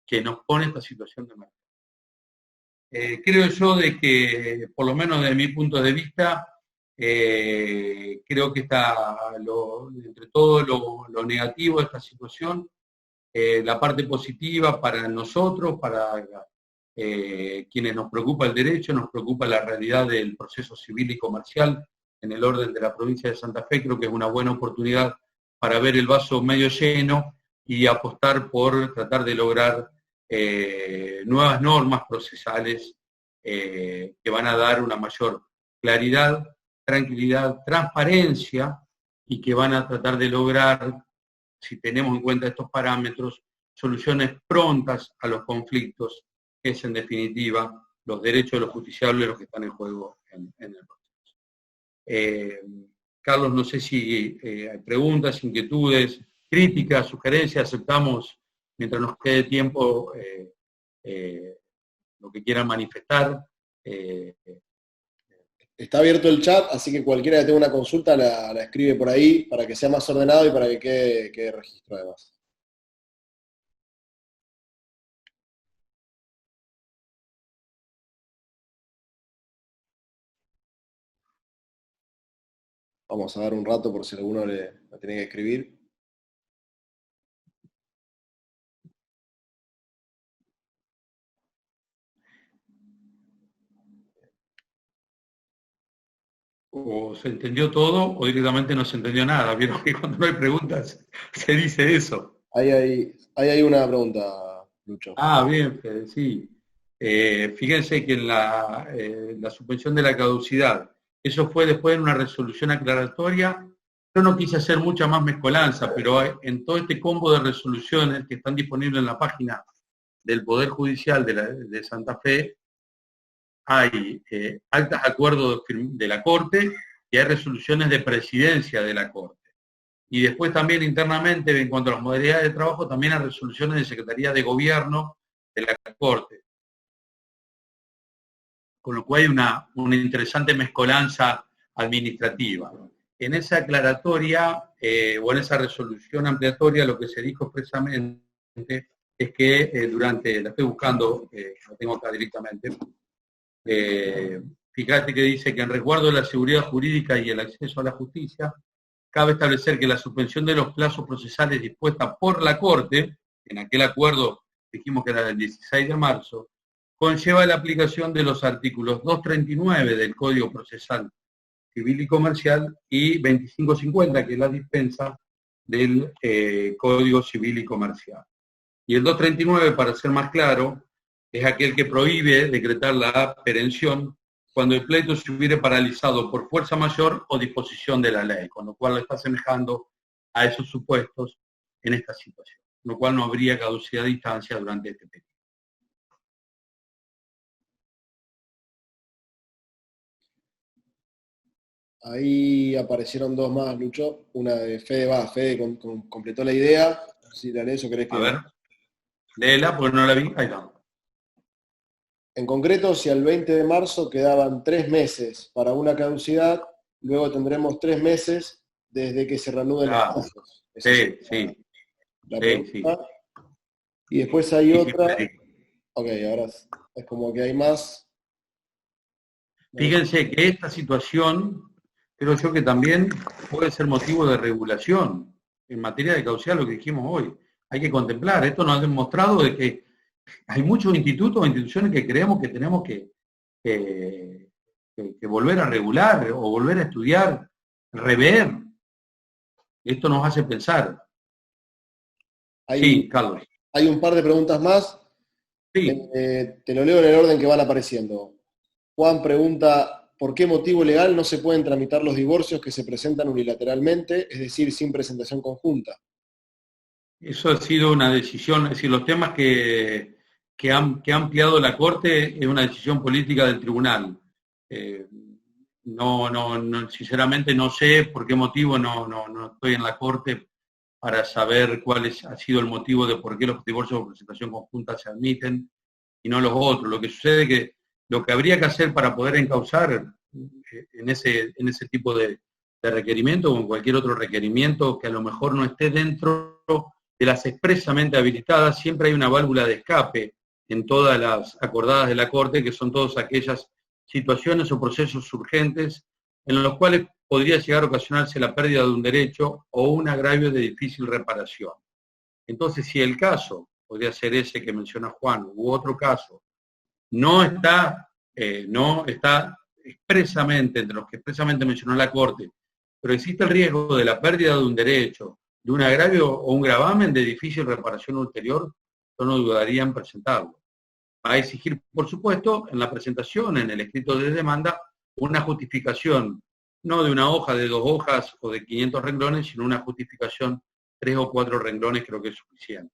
que nos pone esta situación de emergencia. Creo yo de que, por lo menos desde mi punto de vista, creo que entre todo lo negativo de esta situación, la parte positiva para nosotros, para quienes nos preocupa el derecho, nos preocupa la realidad del proceso civil y comercial en el orden de la provincia de Santa Fe, creo que es una buena oportunidad para ver el vaso medio lleno y apostar por tratar de lograr nuevas normas procesales que van a dar una mayor claridad, tranquilidad, transparencia y que van a tratar de lograr, si tenemos en cuenta estos parámetros, soluciones prontas a los conflictos, que es en definitiva los derechos de los justiciables los que están en juego en el proceso. Carlos, no sé si hay preguntas, inquietudes, críticas, sugerencias, aceptamos mientras nos quede tiempo lo que quieran manifestar. Está abierto el chat, así que cualquiera que tenga una consulta la escribe por ahí para que sea más ordenado y para que quede registro además. Vamos a dar un rato por si alguno le tiene que escribir. O se entendió todo o directamente no se entendió nada. Vieron que cuando no hay preguntas se dice eso. Ahí hay una pregunta, Lucho. Bien, Fede, sí. Fíjense que en la suspensión de la caducidad, eso fue después de una resolución aclaratoria. Yo no quise hacer mucha más mezcolanza, pero en todo este combo de resoluciones que están disponibles en la página del Poder Judicial de Santa Fe, hay actas de acuerdo de la Corte y hay resoluciones de presidencia de la Corte. Y después también internamente, en cuanto a las modalidades de trabajo, también hay resoluciones de Secretaría de Gobierno de la Corte. Con lo cual hay una interesante mezcolanza administrativa. En esa aclaratoria o en esa resolución ampliatoria lo que se dijo expresamente es que la estoy buscando, la tengo acá directamente, fíjate que dice que en resguardo de la seguridad jurídica y el acceso a la justicia, cabe establecer que la suspensión de los plazos procesales dispuesta por la Corte, en aquel acuerdo dijimos que era del 16 de marzo, conlleva la aplicación de los artículos 239 del Código Procesal Civil y Comercial y 2550, que es la dispensa del Código Civil y Comercial. Y el 239, para ser más claro, es aquel que prohíbe decretar la perención cuando el pleito se hubiere paralizado por fuerza mayor o disposición de la ley, con lo cual lo está asemejando a esos supuestos en esta situación, con lo cual no habría caducidad de instancia durante este periodo. Ahí aparecieron dos más, Lucho. Una de Fede completó la idea. Si la lees o querés que... A ver, léela porque no la vi. Ahí está. En concreto, si al 20 de marzo quedaban 3 meses para una caducidad, luego tendremos 3 meses desde que se reanuden los plazos. Sí, sí. La pregunta. Sí. Y después hay otra. Sí. Ok, ahora es como que hay más. Fíjense que esta situación, creo yo que también puede ser motivo de regulación en materia de caducidad, lo que dijimos hoy. Hay que contemplar, esto nos ha demostrado de que hay muchos institutos o instituciones que creemos que tenemos que volver a regular o volver a estudiar, rever. Esto nos hace pensar. Sí, Carlos. Hay un par de preguntas más. Sí. Te lo leo en el orden que van apareciendo. Juan pregunta, ¿por qué motivo legal no se pueden tramitar los divorcios que se presentan unilateralmente, es decir, sin presentación conjunta? Eso ha sido una decisión, es decir, los temas que ha ampliado la Corte es una decisión política del tribunal. No, sinceramente no sé por qué motivo, no estoy en la Corte para saber cuál ha sido el motivo de por qué los divorcios por presentación conjunta se admiten y no los otros. Lo que sucede es que lo que habría que hacer para poder encauzar en ese tipo de requerimiento o en cualquier otro requerimiento que a lo mejor no esté dentro de las expresamente habilitadas, siempre hay una válvula de escape en todas las acordadas de la Corte, que son todas aquellas situaciones o procesos urgentes en los cuales podría llegar a ocasionarse la pérdida de un derecho o un agravio de difícil reparación. Entonces, si el caso, podría ser ese que menciona Juan, u otro caso, no está expresamente, entre los que expresamente mencionó la Corte, pero existe el riesgo de la pérdida de un derecho, de un agravio o un gravamen de difícil reparación ulterior, yo no dudaría en presentarlo. Va a exigir, por supuesto, en la presentación, en el escrito de demanda, una justificación, no de una hoja, de 2 hojas o de 500 renglones, sino una justificación, 3 o 4 renglones creo que es suficiente.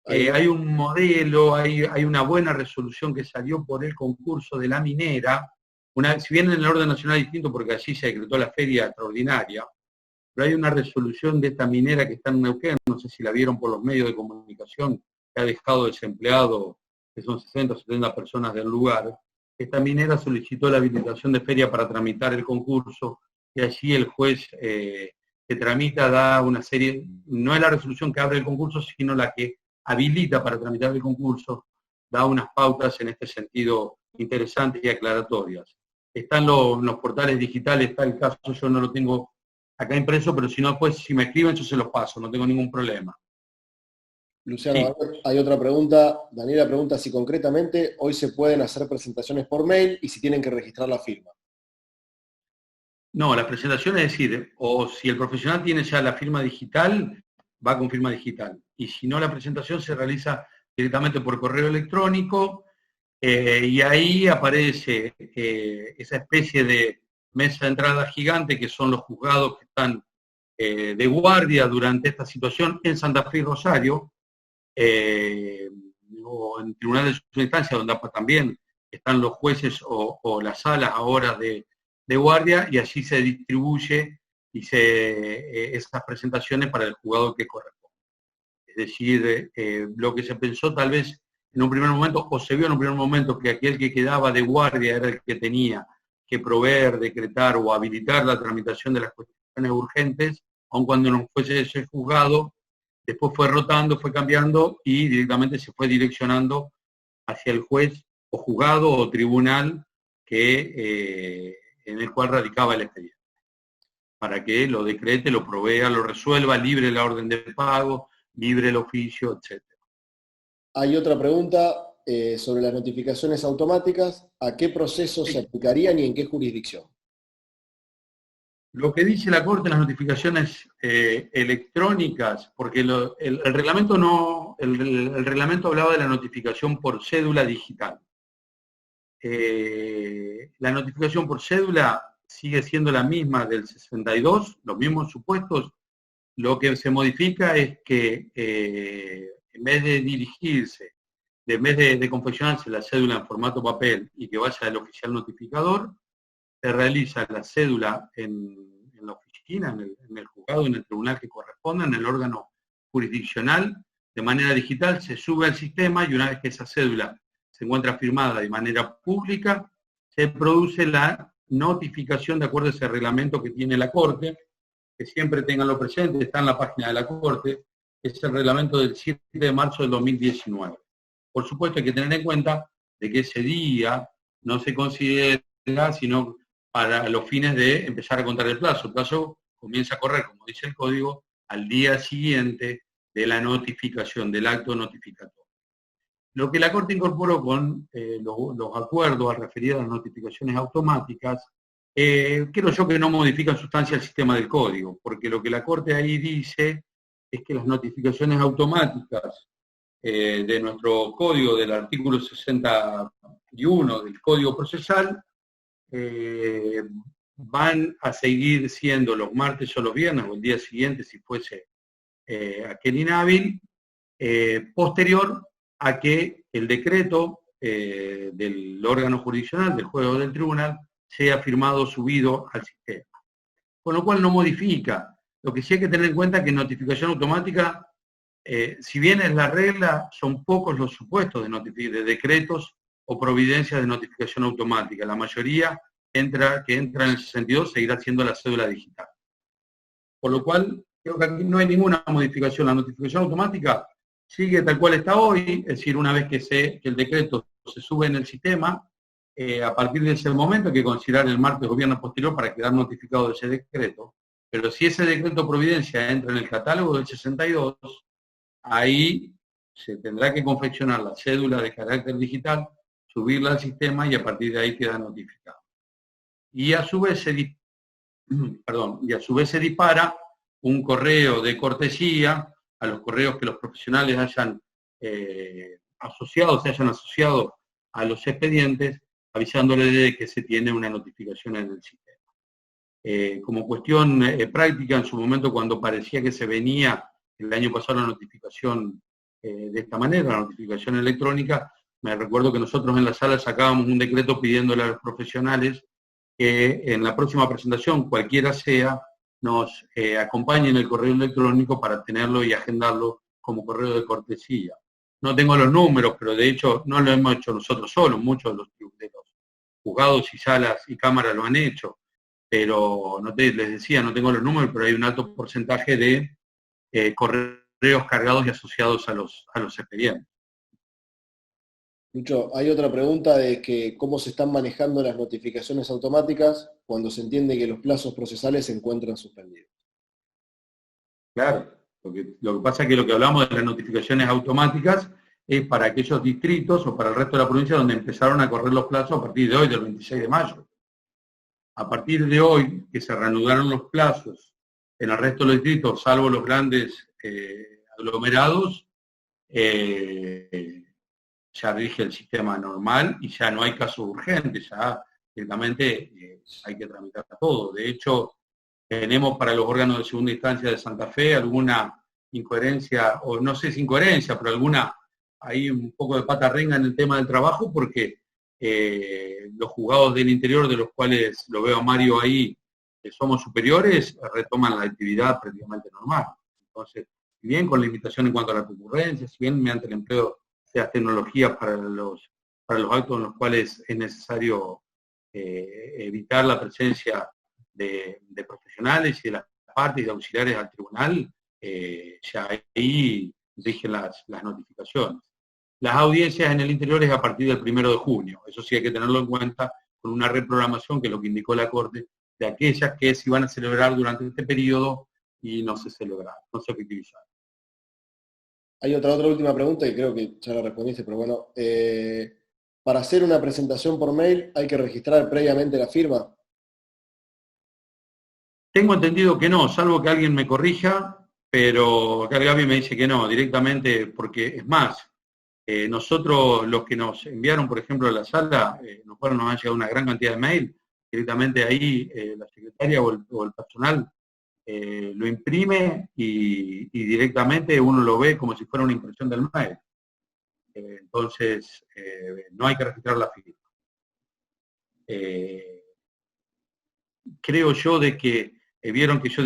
Hay un modelo, hay una buena resolución que salió por el concurso de la minera, si bien en el orden nacional es distinto porque allí se decretó la feria extraordinaria, pero hay una resolución de esta minera que está en Neuquén, no sé si la vieron por los medios de comunicación, que ha dejado desempleado, que son 60 o 70 personas del lugar. Esta minera solicitó la habilitación de feria para tramitar el concurso y allí el juez que tramita da una serie, no es la resolución que abre el concurso, sino la que habilita para tramitar el concurso, da unas pautas en este sentido interesantes y aclaratorias. Están los portales digitales, está el caso, yo no lo tengo acá impreso, pero si no, pues si me escriben yo se los paso, no tengo ningún problema. Luciano, sí. Hay otra pregunta. Daniela pregunta si concretamente hoy se pueden hacer presentaciones por mail y si tienen que registrar la firma. No, la presentación es decir, o si el profesional tiene ya la firma digital, va con firma digital. Y si no, la presentación se realiza directamente por correo electrónico Y ahí aparece esa especie de mesa de entrada gigante que son los juzgados que están de guardia durante esta situación en Santa Fe y Rosario, o en tribunales de segunda instancia, donde también están los jueces o las salas a horas de guardia, y allí se distribuye y esas presentaciones para el juzgado que corresponde. Es decir, lo que se pensó tal vez en un primer momento, o se vio en un primer momento, que aquel que quedaba de guardia era el que tenía que proveer, decretar o habilitar la tramitación de las cuestiones urgentes, aun cuando no fuese ese juzgado, después fue rotando, fue cambiando y directamente se fue direccionando hacia el juez o juzgado o tribunal en el cual radicaba el expediente, para que lo decrete, lo provea, lo resuelva, libre la orden de pago, libre el oficio, etc. Hay otra pregunta sobre las notificaciones automáticas. ¿A qué proceso se aplicarían y en qué jurisdicción? Lo que dice la Corte en las notificaciones electrónicas, porque el reglamento el reglamento hablaba de la notificación por cédula digital. La notificación por cédula sigue siendo la misma del 62, los mismos supuestos. Lo que se modifica es que en vez de dirigirse, en vez de confeccionarse la cédula en formato papel y que vaya al oficial notificador, se realiza la cédula en la oficina, en el juzgado, en el tribunal que corresponda, en el órgano jurisdiccional, de manera digital, se sube al sistema y una vez que esa cédula se encuentra firmada de manera pública, se produce la notificación de acuerdo a ese reglamento que tiene la Corte, que siempre tenganlo presente, está en la página de la Corte, es el reglamento del 7 de marzo del 2019. Por supuesto hay que tener en cuenta de que ese día no se considera sino para los fines de empezar a contar el plazo. El plazo comienza a correr, como dice el código, al día siguiente de la notificación, del acto notificatorio. Lo que la Corte incorporó con los acuerdos al referir a las notificaciones automáticas, creo yo que no modifica en sustancia el sistema del código, porque lo que la Corte ahí dice es que las notificaciones automáticas de nuestro código, del artículo 61 del Código Procesal, van a seguir siendo los martes o los viernes, o el día siguiente si fuese aquel inhábil, posterior a que el decreto del órgano jurisdiccional, del juez o del tribunal, sea firmado, subido al sistema. Con lo cual no modifica. Lo que sí hay que tener en cuenta es que notificación automática, si bien es la regla, son pocos los supuestos de decretos o providencias de notificación automática. La mayoría que entra en el 62 seguirá siendo la cédula digital. Por lo cual, creo que aquí no hay ninguna modificación. La notificación automática sigue tal cual está hoy, es decir, una vez que el decreto se sube en el sistema, a partir de ese momento hay que considerar el martes o viernes posterior para quedar notificado de ese decreto. Pero si ese decreto providencia entra en el catálogo del 62, ahí se tendrá que confeccionar la cédula de carácter digital, subirla al sistema y a partir de ahí queda notificado. Y a su vez se dispara un correo de cortesía a los correos que los profesionales se hayan asociado a los expedientes, avisándoles de que se tiene una notificación en el sistema. Como cuestión práctica, en su momento cuando parecía que se venía el año pasado la notificación de esta manera, la notificación electrónica, me recuerdo que nosotros en la sala sacábamos un decreto pidiéndole a los profesionales que en la próxima presentación, cualquiera sea, nos acompañen el correo electrónico para tenerlo y agendarlo como correo de cortesía. No tengo los números, pero de hecho no lo hemos hecho nosotros solos, muchos de los juzgados y salas y cámaras lo han hecho, pero les decía, no tengo los números, pero hay un alto porcentaje de correos cargados y asociados a los expedientes. Lucho, hay otra pregunta de que cómo se están manejando las notificaciones automáticas cuando se entiende que los plazos procesales se encuentran suspendidos. Claro, lo que pasa es que lo que hablamos de las notificaciones automáticas es para aquellos distritos o para el resto de la provincia donde empezaron a correr los plazos a partir de hoy, del 26 de mayo. A partir de hoy, que se reanudaron los plazos en el resto de los distritos, salvo los grandes aglomerados, ya rige el sistema normal y ya no hay casos urgentes, ya directamente hay que tramitar todo. De hecho, tenemos para los órganos de segunda instancia de Santa Fe alguna incoherencia, o no sé si incoherencia, pero hay un poco de pata renga en el tema del trabajo, porque los juzgados del interior, de los cuales lo veo a Mario ahí, que somos superiores, retoman la actividad prácticamente normal. Entonces, si bien con limitación en cuanto a la concurrencia, si bien mediante el empleo de las tecnologías para los actos en los cuales es necesario evitar la presencia de profesionales y de las partes y de auxiliares al tribunal, ya ahí rigen las notificaciones. Las audiencias en el interior es a partir del 1 de junio, eso sí hay que tenerlo en cuenta, con una reprogramación, que es lo que indicó la Corte, de aquellas que se iban a celebrar durante este periodo y no se celebraron, no se efectivizaron. Hay otra última pregunta y creo que ya la respondiste, pero bueno, para hacer una presentación por mail hay que registrar previamente la firma. Tengo entendido que no, salvo que alguien me corrija, pero acá Gaby me dice que no, directamente, porque es más, nosotros los que nos enviaron, por ejemplo, a la sala, nos han llegado una gran cantidad de mail, directamente ahí la secretaria o el personal lo imprime y directamente uno lo ve como si fuera una impresión del mail. Entonces, no hay que registrar la firma. Creo yo de que vieron que yo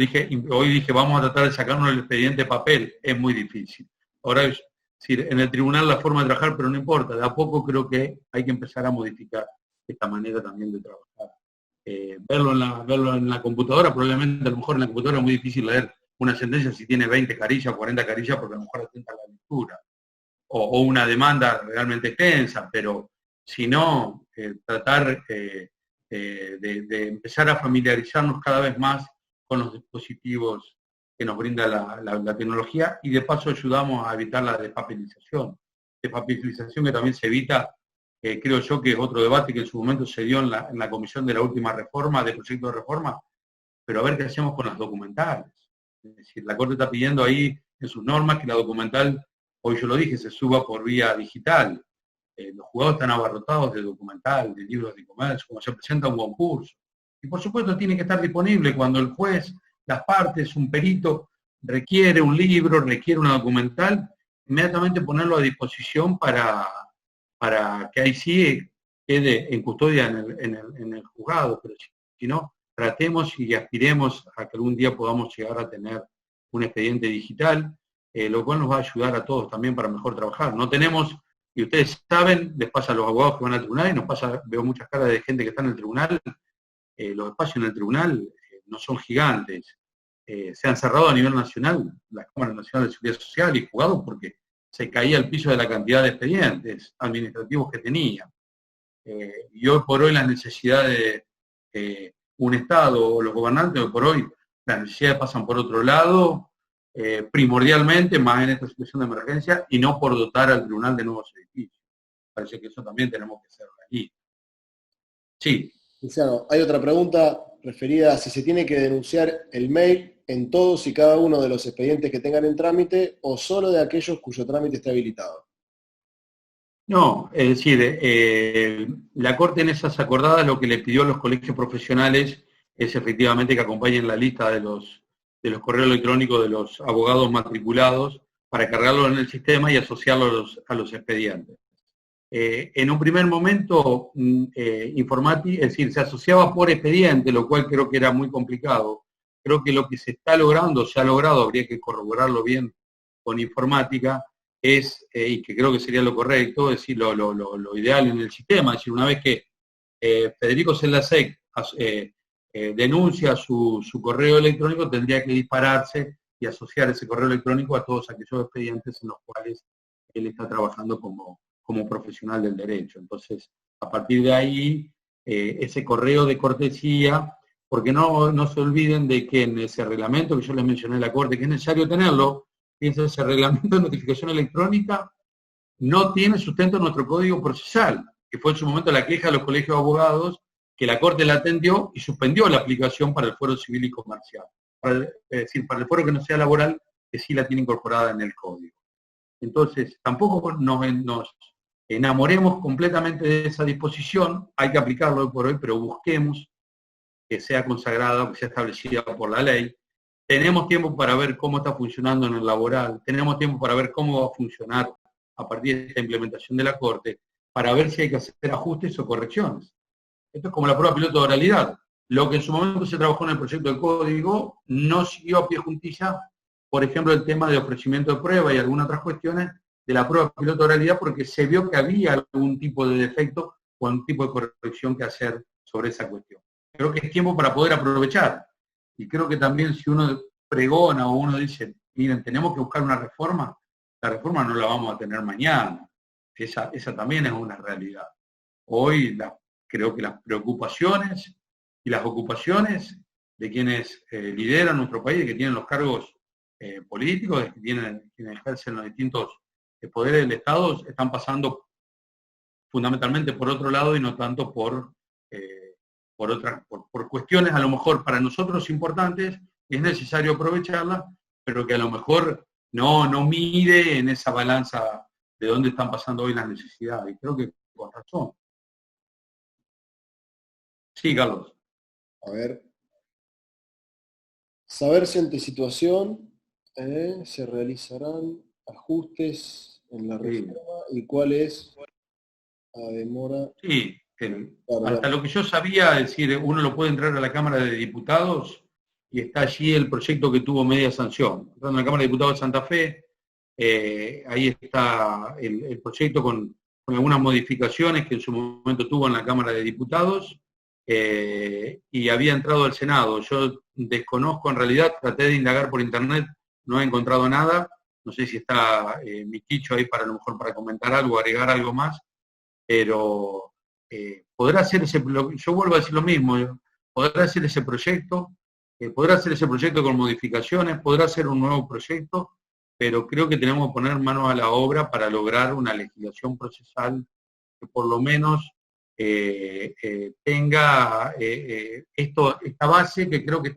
hoy dije vamos a tratar de sacarnos el expediente de papel, es muy difícil. Ahora es decir, en el tribunal la forma de trabajar, pero no importa, de a poco creo que hay que empezar a modificar esta manera también de trabajar. Verlo en la computadora, probablemente a lo mejor en la computadora es muy difícil leer una sentencia si tiene 20 carillas, 40 carillas, porque a lo mejor atenta a la lectura. O una demanda realmente extensa, pero si no, tratar de empezar a familiarizarnos cada vez más con los dispositivos que nos brinda la tecnología, y de paso ayudamos a evitar la despapelización. Despapelización que también se evita, creo yo que es otro debate que en su momento se dio en la comisión de la última reforma, del proyecto de reforma, pero a ver qué hacemos con las documentales. Es decir, la Corte está pidiendo ahí en sus normas que la documental, hoy yo lo dije, se suba por vía digital. Los juzgados están abarrotados de documental, de libros de comercio, como se presenta un concurso. Y por supuesto tiene que estar disponible cuando el juez, las partes, un perito, requiere un libro, requiere una documental, inmediatamente ponerlo a disposición para que ahí sí quede en custodia en el juzgado. Pero si no, tratemos y aspiremos a que algún día podamos llegar a tener un expediente digital, lo cual nos va a ayudar a todos también para mejor trabajar. No tenemos, y ustedes saben, les pasa a los abogados que van al tribunal, y nos pasa, veo muchas caras de gente que está en el tribunal, los espacios en el tribunal no son gigantes. Se han cerrado a nivel nacional la Cámara Nacional de Seguridad Social y juzgados porque se caía al piso de la cantidad de expedientes administrativos que tenía. Y hoy por hoy las necesidades de un Estado o los gobernantes, hoy por hoy las necesidades pasan por otro lado, primordialmente, más en esta situación de emergencia, y no por dotar al tribunal de nuevos edificios. Parece que eso también tenemos que hacerlo allí. Sí. Luciano, hay otra pregunta referida a si se tiene que denunciar el mail en todos y cada uno de los expedientes que tengan en trámite o solo de aquellos cuyo trámite esté habilitado. No, es decir, la Corte en esas acordadas lo que le pidió a los colegios profesionales es efectivamente que acompañen la lista de los correos electrónicos de los abogados matriculados para cargarlo en el sistema y asociarlo a los expedientes. En un primer momento, es decir, se asociaba por expediente, lo cual creo que era muy complicado. Creo que lo que se está logrando, se ha logrado, habría que corroborarlo bien con informática, es, y que creo que sería lo correcto, es decir, lo ideal en el sistema, es decir, una vez que Federico Celasec denuncia su correo electrónico, tendría que dispararse y asociar ese correo electrónico a todos aquellos expedientes en los cuales él está trabajando como profesional del derecho. Entonces, a partir de ahí, ese correo de cortesía, porque no se olviden de que en ese reglamento que yo les mencioné en la Corte, que es necesario tenerlo, fíjense, ese reglamento de notificación electrónica no tiene sustento en nuestro Código Procesal, que fue en su momento la queja de los colegios de abogados, que la Corte la atendió y suspendió la aplicación para el fuero civil y comercial. Es decir, para el fuero que no sea laboral, que sí la tiene incorporada en el Código. Entonces, tampoco nos enamoremos completamente de esa disposición, hay que aplicarlo hoy por hoy, pero busquemos que sea consagrada, que sea establecida por la ley. Tenemos tiempo para ver cómo está funcionando en el laboral, tenemos tiempo para ver cómo va a funcionar a partir de esta implementación de la Corte, para ver si hay que hacer ajustes o correcciones. Esto es como la prueba piloto de oralidad. Lo que en su momento se trabajó en el proyecto de código no siguió a pie juntilla, por ejemplo, el tema de ofrecimiento de prueba y algunas otras cuestiones de la prueba piloto de oralidad, porque se vio que había algún tipo de defecto o algún tipo de corrección que hacer sobre esa cuestión. Creo que es tiempo para poder aprovechar. Y creo que también si uno pregona o uno dice, miren, tenemos que buscar una reforma, la reforma no la vamos a tener mañana. Esa también es una realidad. Hoy creo que las preocupaciones y las ocupaciones de quienes lideran nuestro país, de que tienen los cargos políticos, de quienes ejercen los distintos poderes del Estado, están pasando fundamentalmente por otro lado y no tanto por cuestiones a lo mejor para nosotros importantes, es necesario aprovecharlas, pero que a lo mejor no mide en esa balanza de dónde están pasando hoy las necesidades. Y creo que con razón. Sí, Carlos. A ver. Saber si ante situación se realizarán ajustes en la reforma y cuál es la demora. Sí, hasta lo que yo sabía, es decir, uno lo puede entrar a la Cámara de Diputados y está allí el proyecto que tuvo media sanción. Entrando en la Cámara de Diputados de Santa Fe, ahí está el proyecto con algunas modificaciones que en su momento tuvo en la Cámara de Diputados y había entrado al Senado. Yo desconozco en realidad, traté de indagar por internet, no he encontrado nada. No sé si está mi Quicho ahí para a lo mejor para comentar algo, agregar algo más, pero podrá hacer yo vuelvo a decir lo mismo, podrá hacer ese proyecto, podrá hacer ese proyecto con modificaciones, podrá hacer un nuevo proyecto, pero creo que tenemos que poner manos a la obra para lograr una legislación procesal que por lo menos tenga esta base que creo que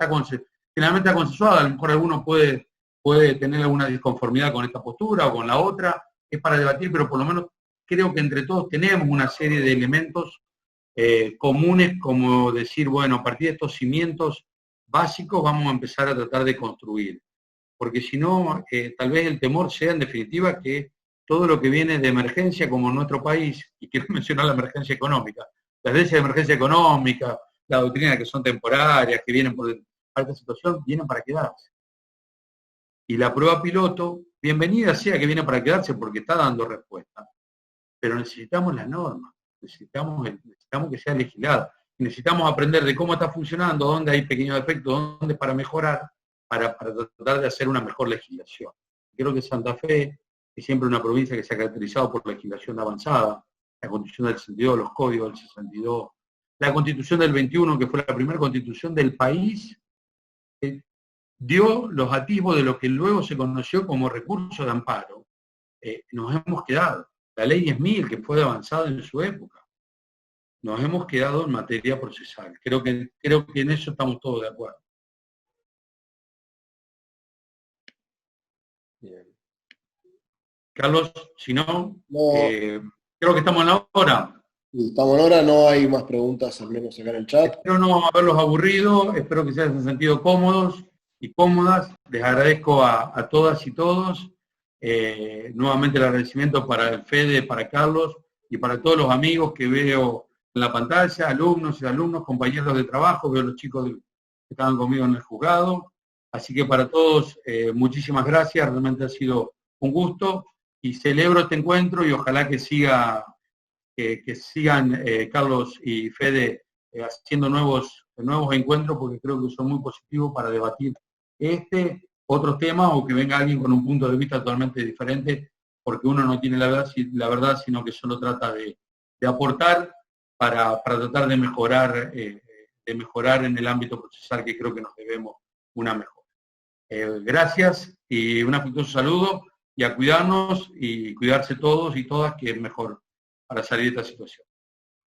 generalmente está consensuada. A lo mejor alguno puede tener alguna disconformidad con esta postura o con la otra, es para debatir, pero por lo menos creo que entre todos tenemos una serie de elementos comunes, como decir, bueno, a partir de estos cimientos básicos vamos a empezar a tratar de construir. Porque si no, tal vez el temor sea en definitiva que todo lo que viene de emergencia, como en nuestro país, y quiero mencionar la emergencia económica, las leyes de emergencia económica, la doctrina que son temporarias, que vienen por alta situación, vienen para quedarse. Y la prueba piloto, bienvenida sea que viene para quedarse porque está dando respuesta, pero necesitamos las normas, necesitamos que sea legislada, necesitamos aprender de cómo está funcionando, dónde hay pequeños defectos, dónde para mejorar, para tratar de hacer una mejor legislación. Creo que Santa Fe es siempre una provincia que se ha caracterizado por legislación avanzada, la Constitución del 62, los códigos del 62, la Constitución del 21, que fue la primera constitución del país, dio los atisbos de lo que luego se conoció como recurso de amparo. Nos hemos quedado. La ley 10.000, que fue avanzada en su época. Nos hemos quedado en materia procesal. Creo que en eso estamos todos de acuerdo. Bien. Carlos, si no, creo que estamos en la hora. Estamos en hora, no hay más preguntas, al menos acá en el chat. Espero no haberlos aburrido, espero que se hayan sentido cómodos y cómodas. Les agradezco a todas y todos. Nuevamente el agradecimiento para el Fede, para Carlos y para todos los amigos que veo en la pantalla, alumnos y alumnos, compañeros de trabajo, veo los chicos que estaban conmigo en el juzgado. Así que para todos, muchísimas gracias, realmente ha sido un gusto y celebro este encuentro y ojalá que sigan Carlos y Fede haciendo nuevos encuentros porque creo que son muy positivos para debatir otros temas o que venga alguien con un punto de vista totalmente diferente porque uno no tiene la verdad sino que solo trata de aportar para tratar de mejorar en el ámbito procesal que creo que nos debemos una mejora. Gracias y un afectuoso saludo y a cuidarnos y cuidarse todos y todas que es mejor para salir de esta situación.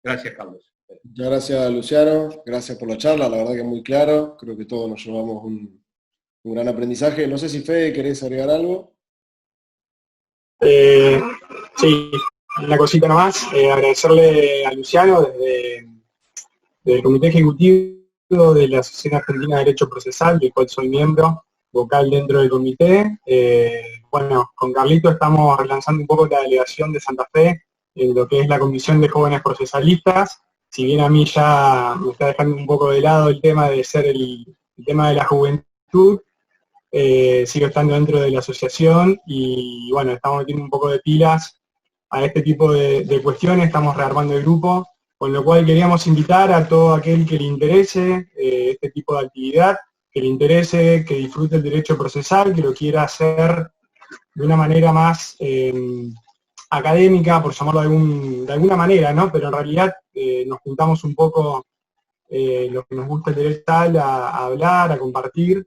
Gracias, Carlos. Muchas gracias, Luciano. Gracias por la charla, la verdad que es muy claro. Creo que todos nos llevamos un gran aprendizaje. No sé si Fede, ¿querés agregar algo? Sí, Una cosita nomás, agradecerle a Luciano desde el Comité Ejecutivo de la Asociación Argentina de Derecho Procesal, del cual soy miembro, vocal dentro del comité. Bueno, con Carlito estamos relanzando un poco la delegación de Santa Fe en lo que es la Comisión de Jóvenes Procesalistas. Si bien a mí ya me está dejando un poco de lado el tema de ser el tema de la juventud, sigo estando dentro de la asociación y bueno, estamos metiendo un poco de pilas a este tipo de cuestiones, estamos rearmando el grupo, con lo cual queríamos invitar a todo aquel que le interese este tipo de actividad, que le interese, que disfrute el derecho procesal, que lo quiera hacer de una manera más académica, por llamarlo de alguna manera, ¿no? Pero en realidad nos juntamos un poco los que nos gusta el derecho a hablar, a compartir,